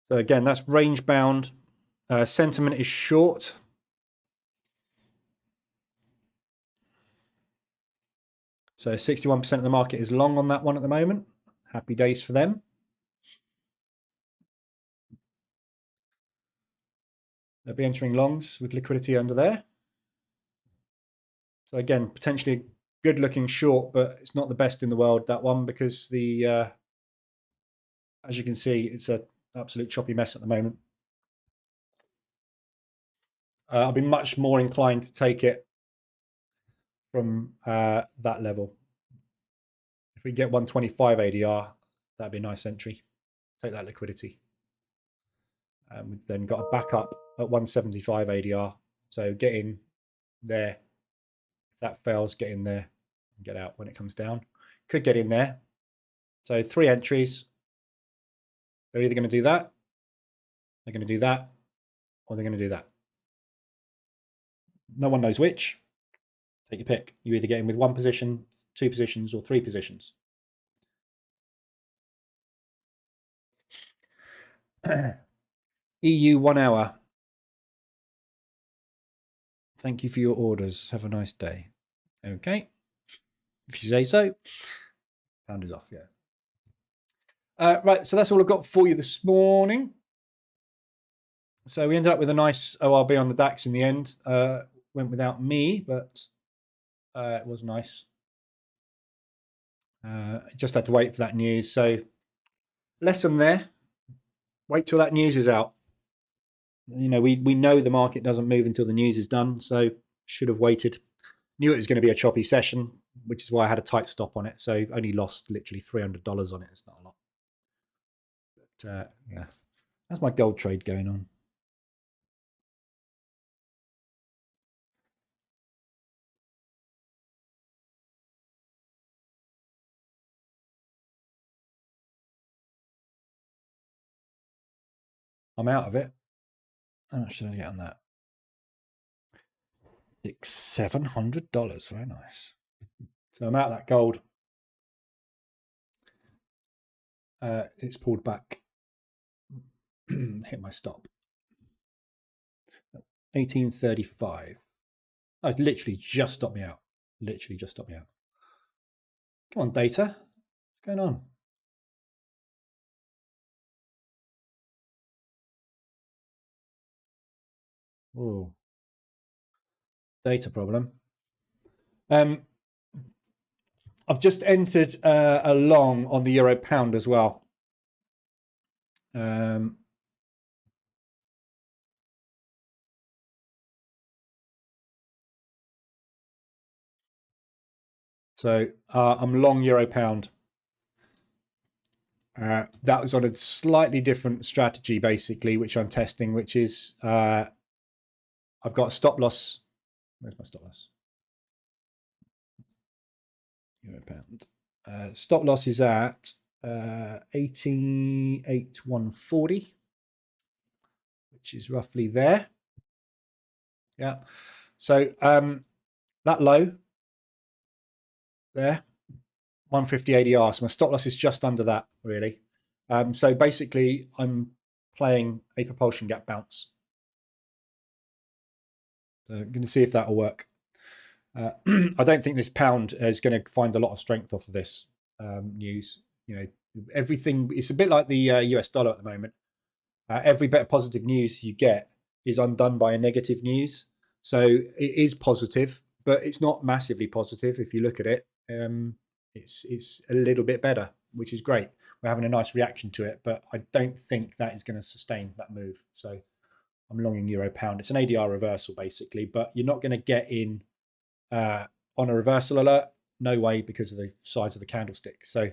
S1: So again, that's range bound. Sentiment is short. So 61% of the market is long on that one at the moment. Happy days for them. They'll be entering longs with liquidity under there. So again, potentially a good looking short, but it's not the best in the world, that one, because the as you can see, it's an absolute choppy mess at the moment. I'll be much more inclined to take it from that level. If we get 125 ADR, that'd be a nice entry. Take that liquidity. We've then got a backup at 175 ADR. So get in there. If that fails, get in there and get out when it comes down. Could get in there. So 3 entries. They're either going to do that, they're going to do that, or they're going to do that. No one knows which. Take your pick. You either get in with 1 position, 2 positions, or 3 positions. EU 1 hour. Thank you for your orders. Have a nice day. Okay. If you say so. Pound is off, yeah. Right, so that's all I've got for you this morning. So we ended up with a nice ORB on the DAX in the end. Went without me, but it was nice. Just had to wait for that news. So lesson there. Wait till that news is out. You know, we know the market doesn't move until the news is done, so should have waited. Knew it was going to be a choppy session, which is why I had a tight stop on it. So only lost literally $300 on it. It's not a lot. But yeah, that's my gold trade going on. I'm out of it. How much did I get on that? $700. Very nice. So I'm out of that gold. It's pulled back. Hit my stop. 1835. Oh, it literally just stopped me out. Literally just stopped me out. Come on, data. What's going on? Oh, data problem. I've just entered a long on the euro pound as well. So I'm long euro pound. That was on a slightly different strategy, basically, which I'm testing, which is I've got a stop loss. Where's my stop loss? Euro pound. Stop loss is at 18.8140, which is roughly there. Yeah. So that low there, 150 ADR. So my stop loss is just under that, really. So basically, I'm playing a propulsion gap bounce. So I'm going to see if that will work. I don't think this pound is going to find a lot of strength off of this news. You know, everything, it's a bit like the US dollar at the moment. Every bit of positive news you get is undone by a negative news. So it is positive, but it's not massively positive if you look at it. It's a little bit better, which is great. we're having a nice reaction to it, but I don't think that is going to sustain that move. So I'm longing euro pound. It's an ADR reversal basically, but you're not going to get in on a reversal alert. No way, because of the size of the candlestick. So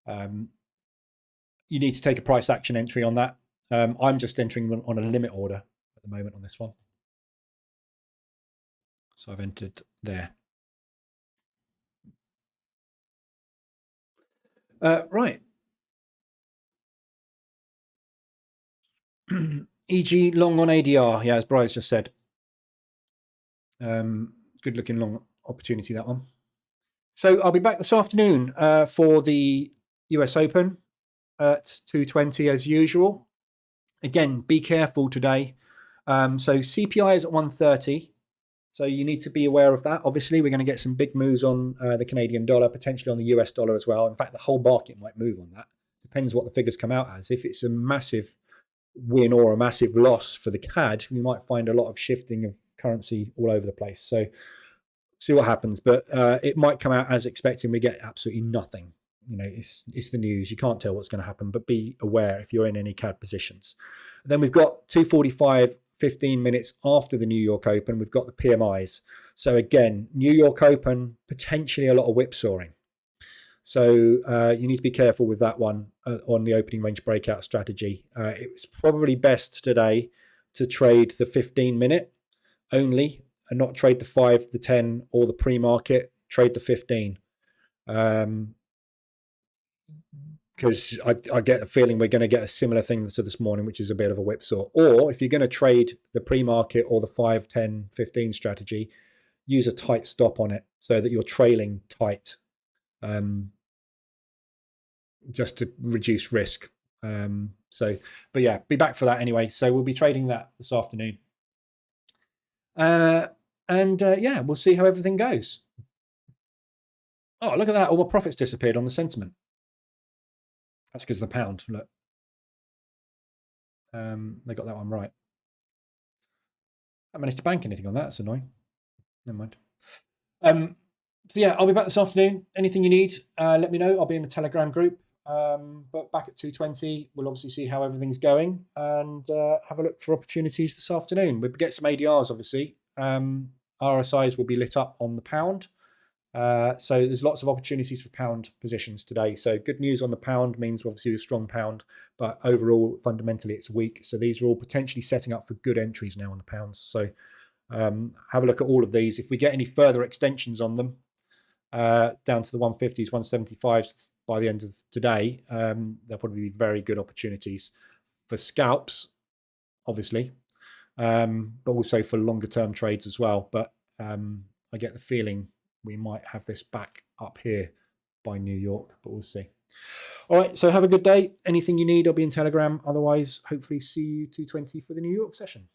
S1: you need to take a price action entry on that. I'm just entering on a limit order at the moment on this one. So I've entered there. Right. EG long on ADR. Yeah, as Bryce just said. Good looking long opportunity, that one. So I'll be back this afternoon for the US Open at 2:20 as usual. Again, be careful today. So CPI is at 130. So you need to be aware of that. Obviously, we're going to get some big moves on the Canadian dollar, potentially on the US dollar as well. In fact, the whole market might move on that. Depends what the figures come out as. If it's a massive win or a massive loss for the CAD, we might find a lot of shifting of currency all over the place. So see what happens. But it might come out as expected. We get absolutely nothing. You know, it's the news. You can't tell what's going to happen, but be aware if you're in any CAD positions. Then we've got 2:45, 15 minutes after the New York Open. We've got the PMIs. So again, New York Open, potentially a lot of whipsawing. So you need to be careful with that one on the opening range breakout strategy. It's probably best today to trade the 15-minute only and not trade the 5, the 10, or the pre-market. Trade the 15. Because I get a feeling we're going to get a similar thing to this morning, which is a bit of a whipsaw. Or if you're going to trade the pre-market or the 5, 10, 15 strategy, use a tight stop on it so that you're trailing tight, just to reduce risk. But yeah, be back for that anyway. So we'll be trading that this afternoon. Yeah, we'll see how everything goes. Oh, look at that. All my profits disappeared on the sentiment. That's because of the pound. Look, they got that one right. I managed to bank anything on that. That's annoying. Never mind. So yeah, I'll be back this afternoon. Anything you need, let me know. I'll be in the Telegram group. But back at 2:20, we'll obviously see how everything's going and have a look for opportunities this afternoon. We'll get some ADRs, obviously. RSIs will be lit up on the pound. So there's lots of opportunities for pound positions today. So good news on the pound means obviously a strong pound, but overall, fundamentally, it's weak. So these are all potentially setting up for good entries now on the pounds. So have a look at all of these. If we get any further extensions on them, down to the 150s, 175s by the end of today, there'll probably be very good opportunities for scalps, obviously, but also for longer term trades as well. But I get the feeling we might have this back up here by New York, but we'll see. All right, so have a good day. Anything you need, I'll be in Telegram. Otherwise, hopefully see you 2:20 for the New York session.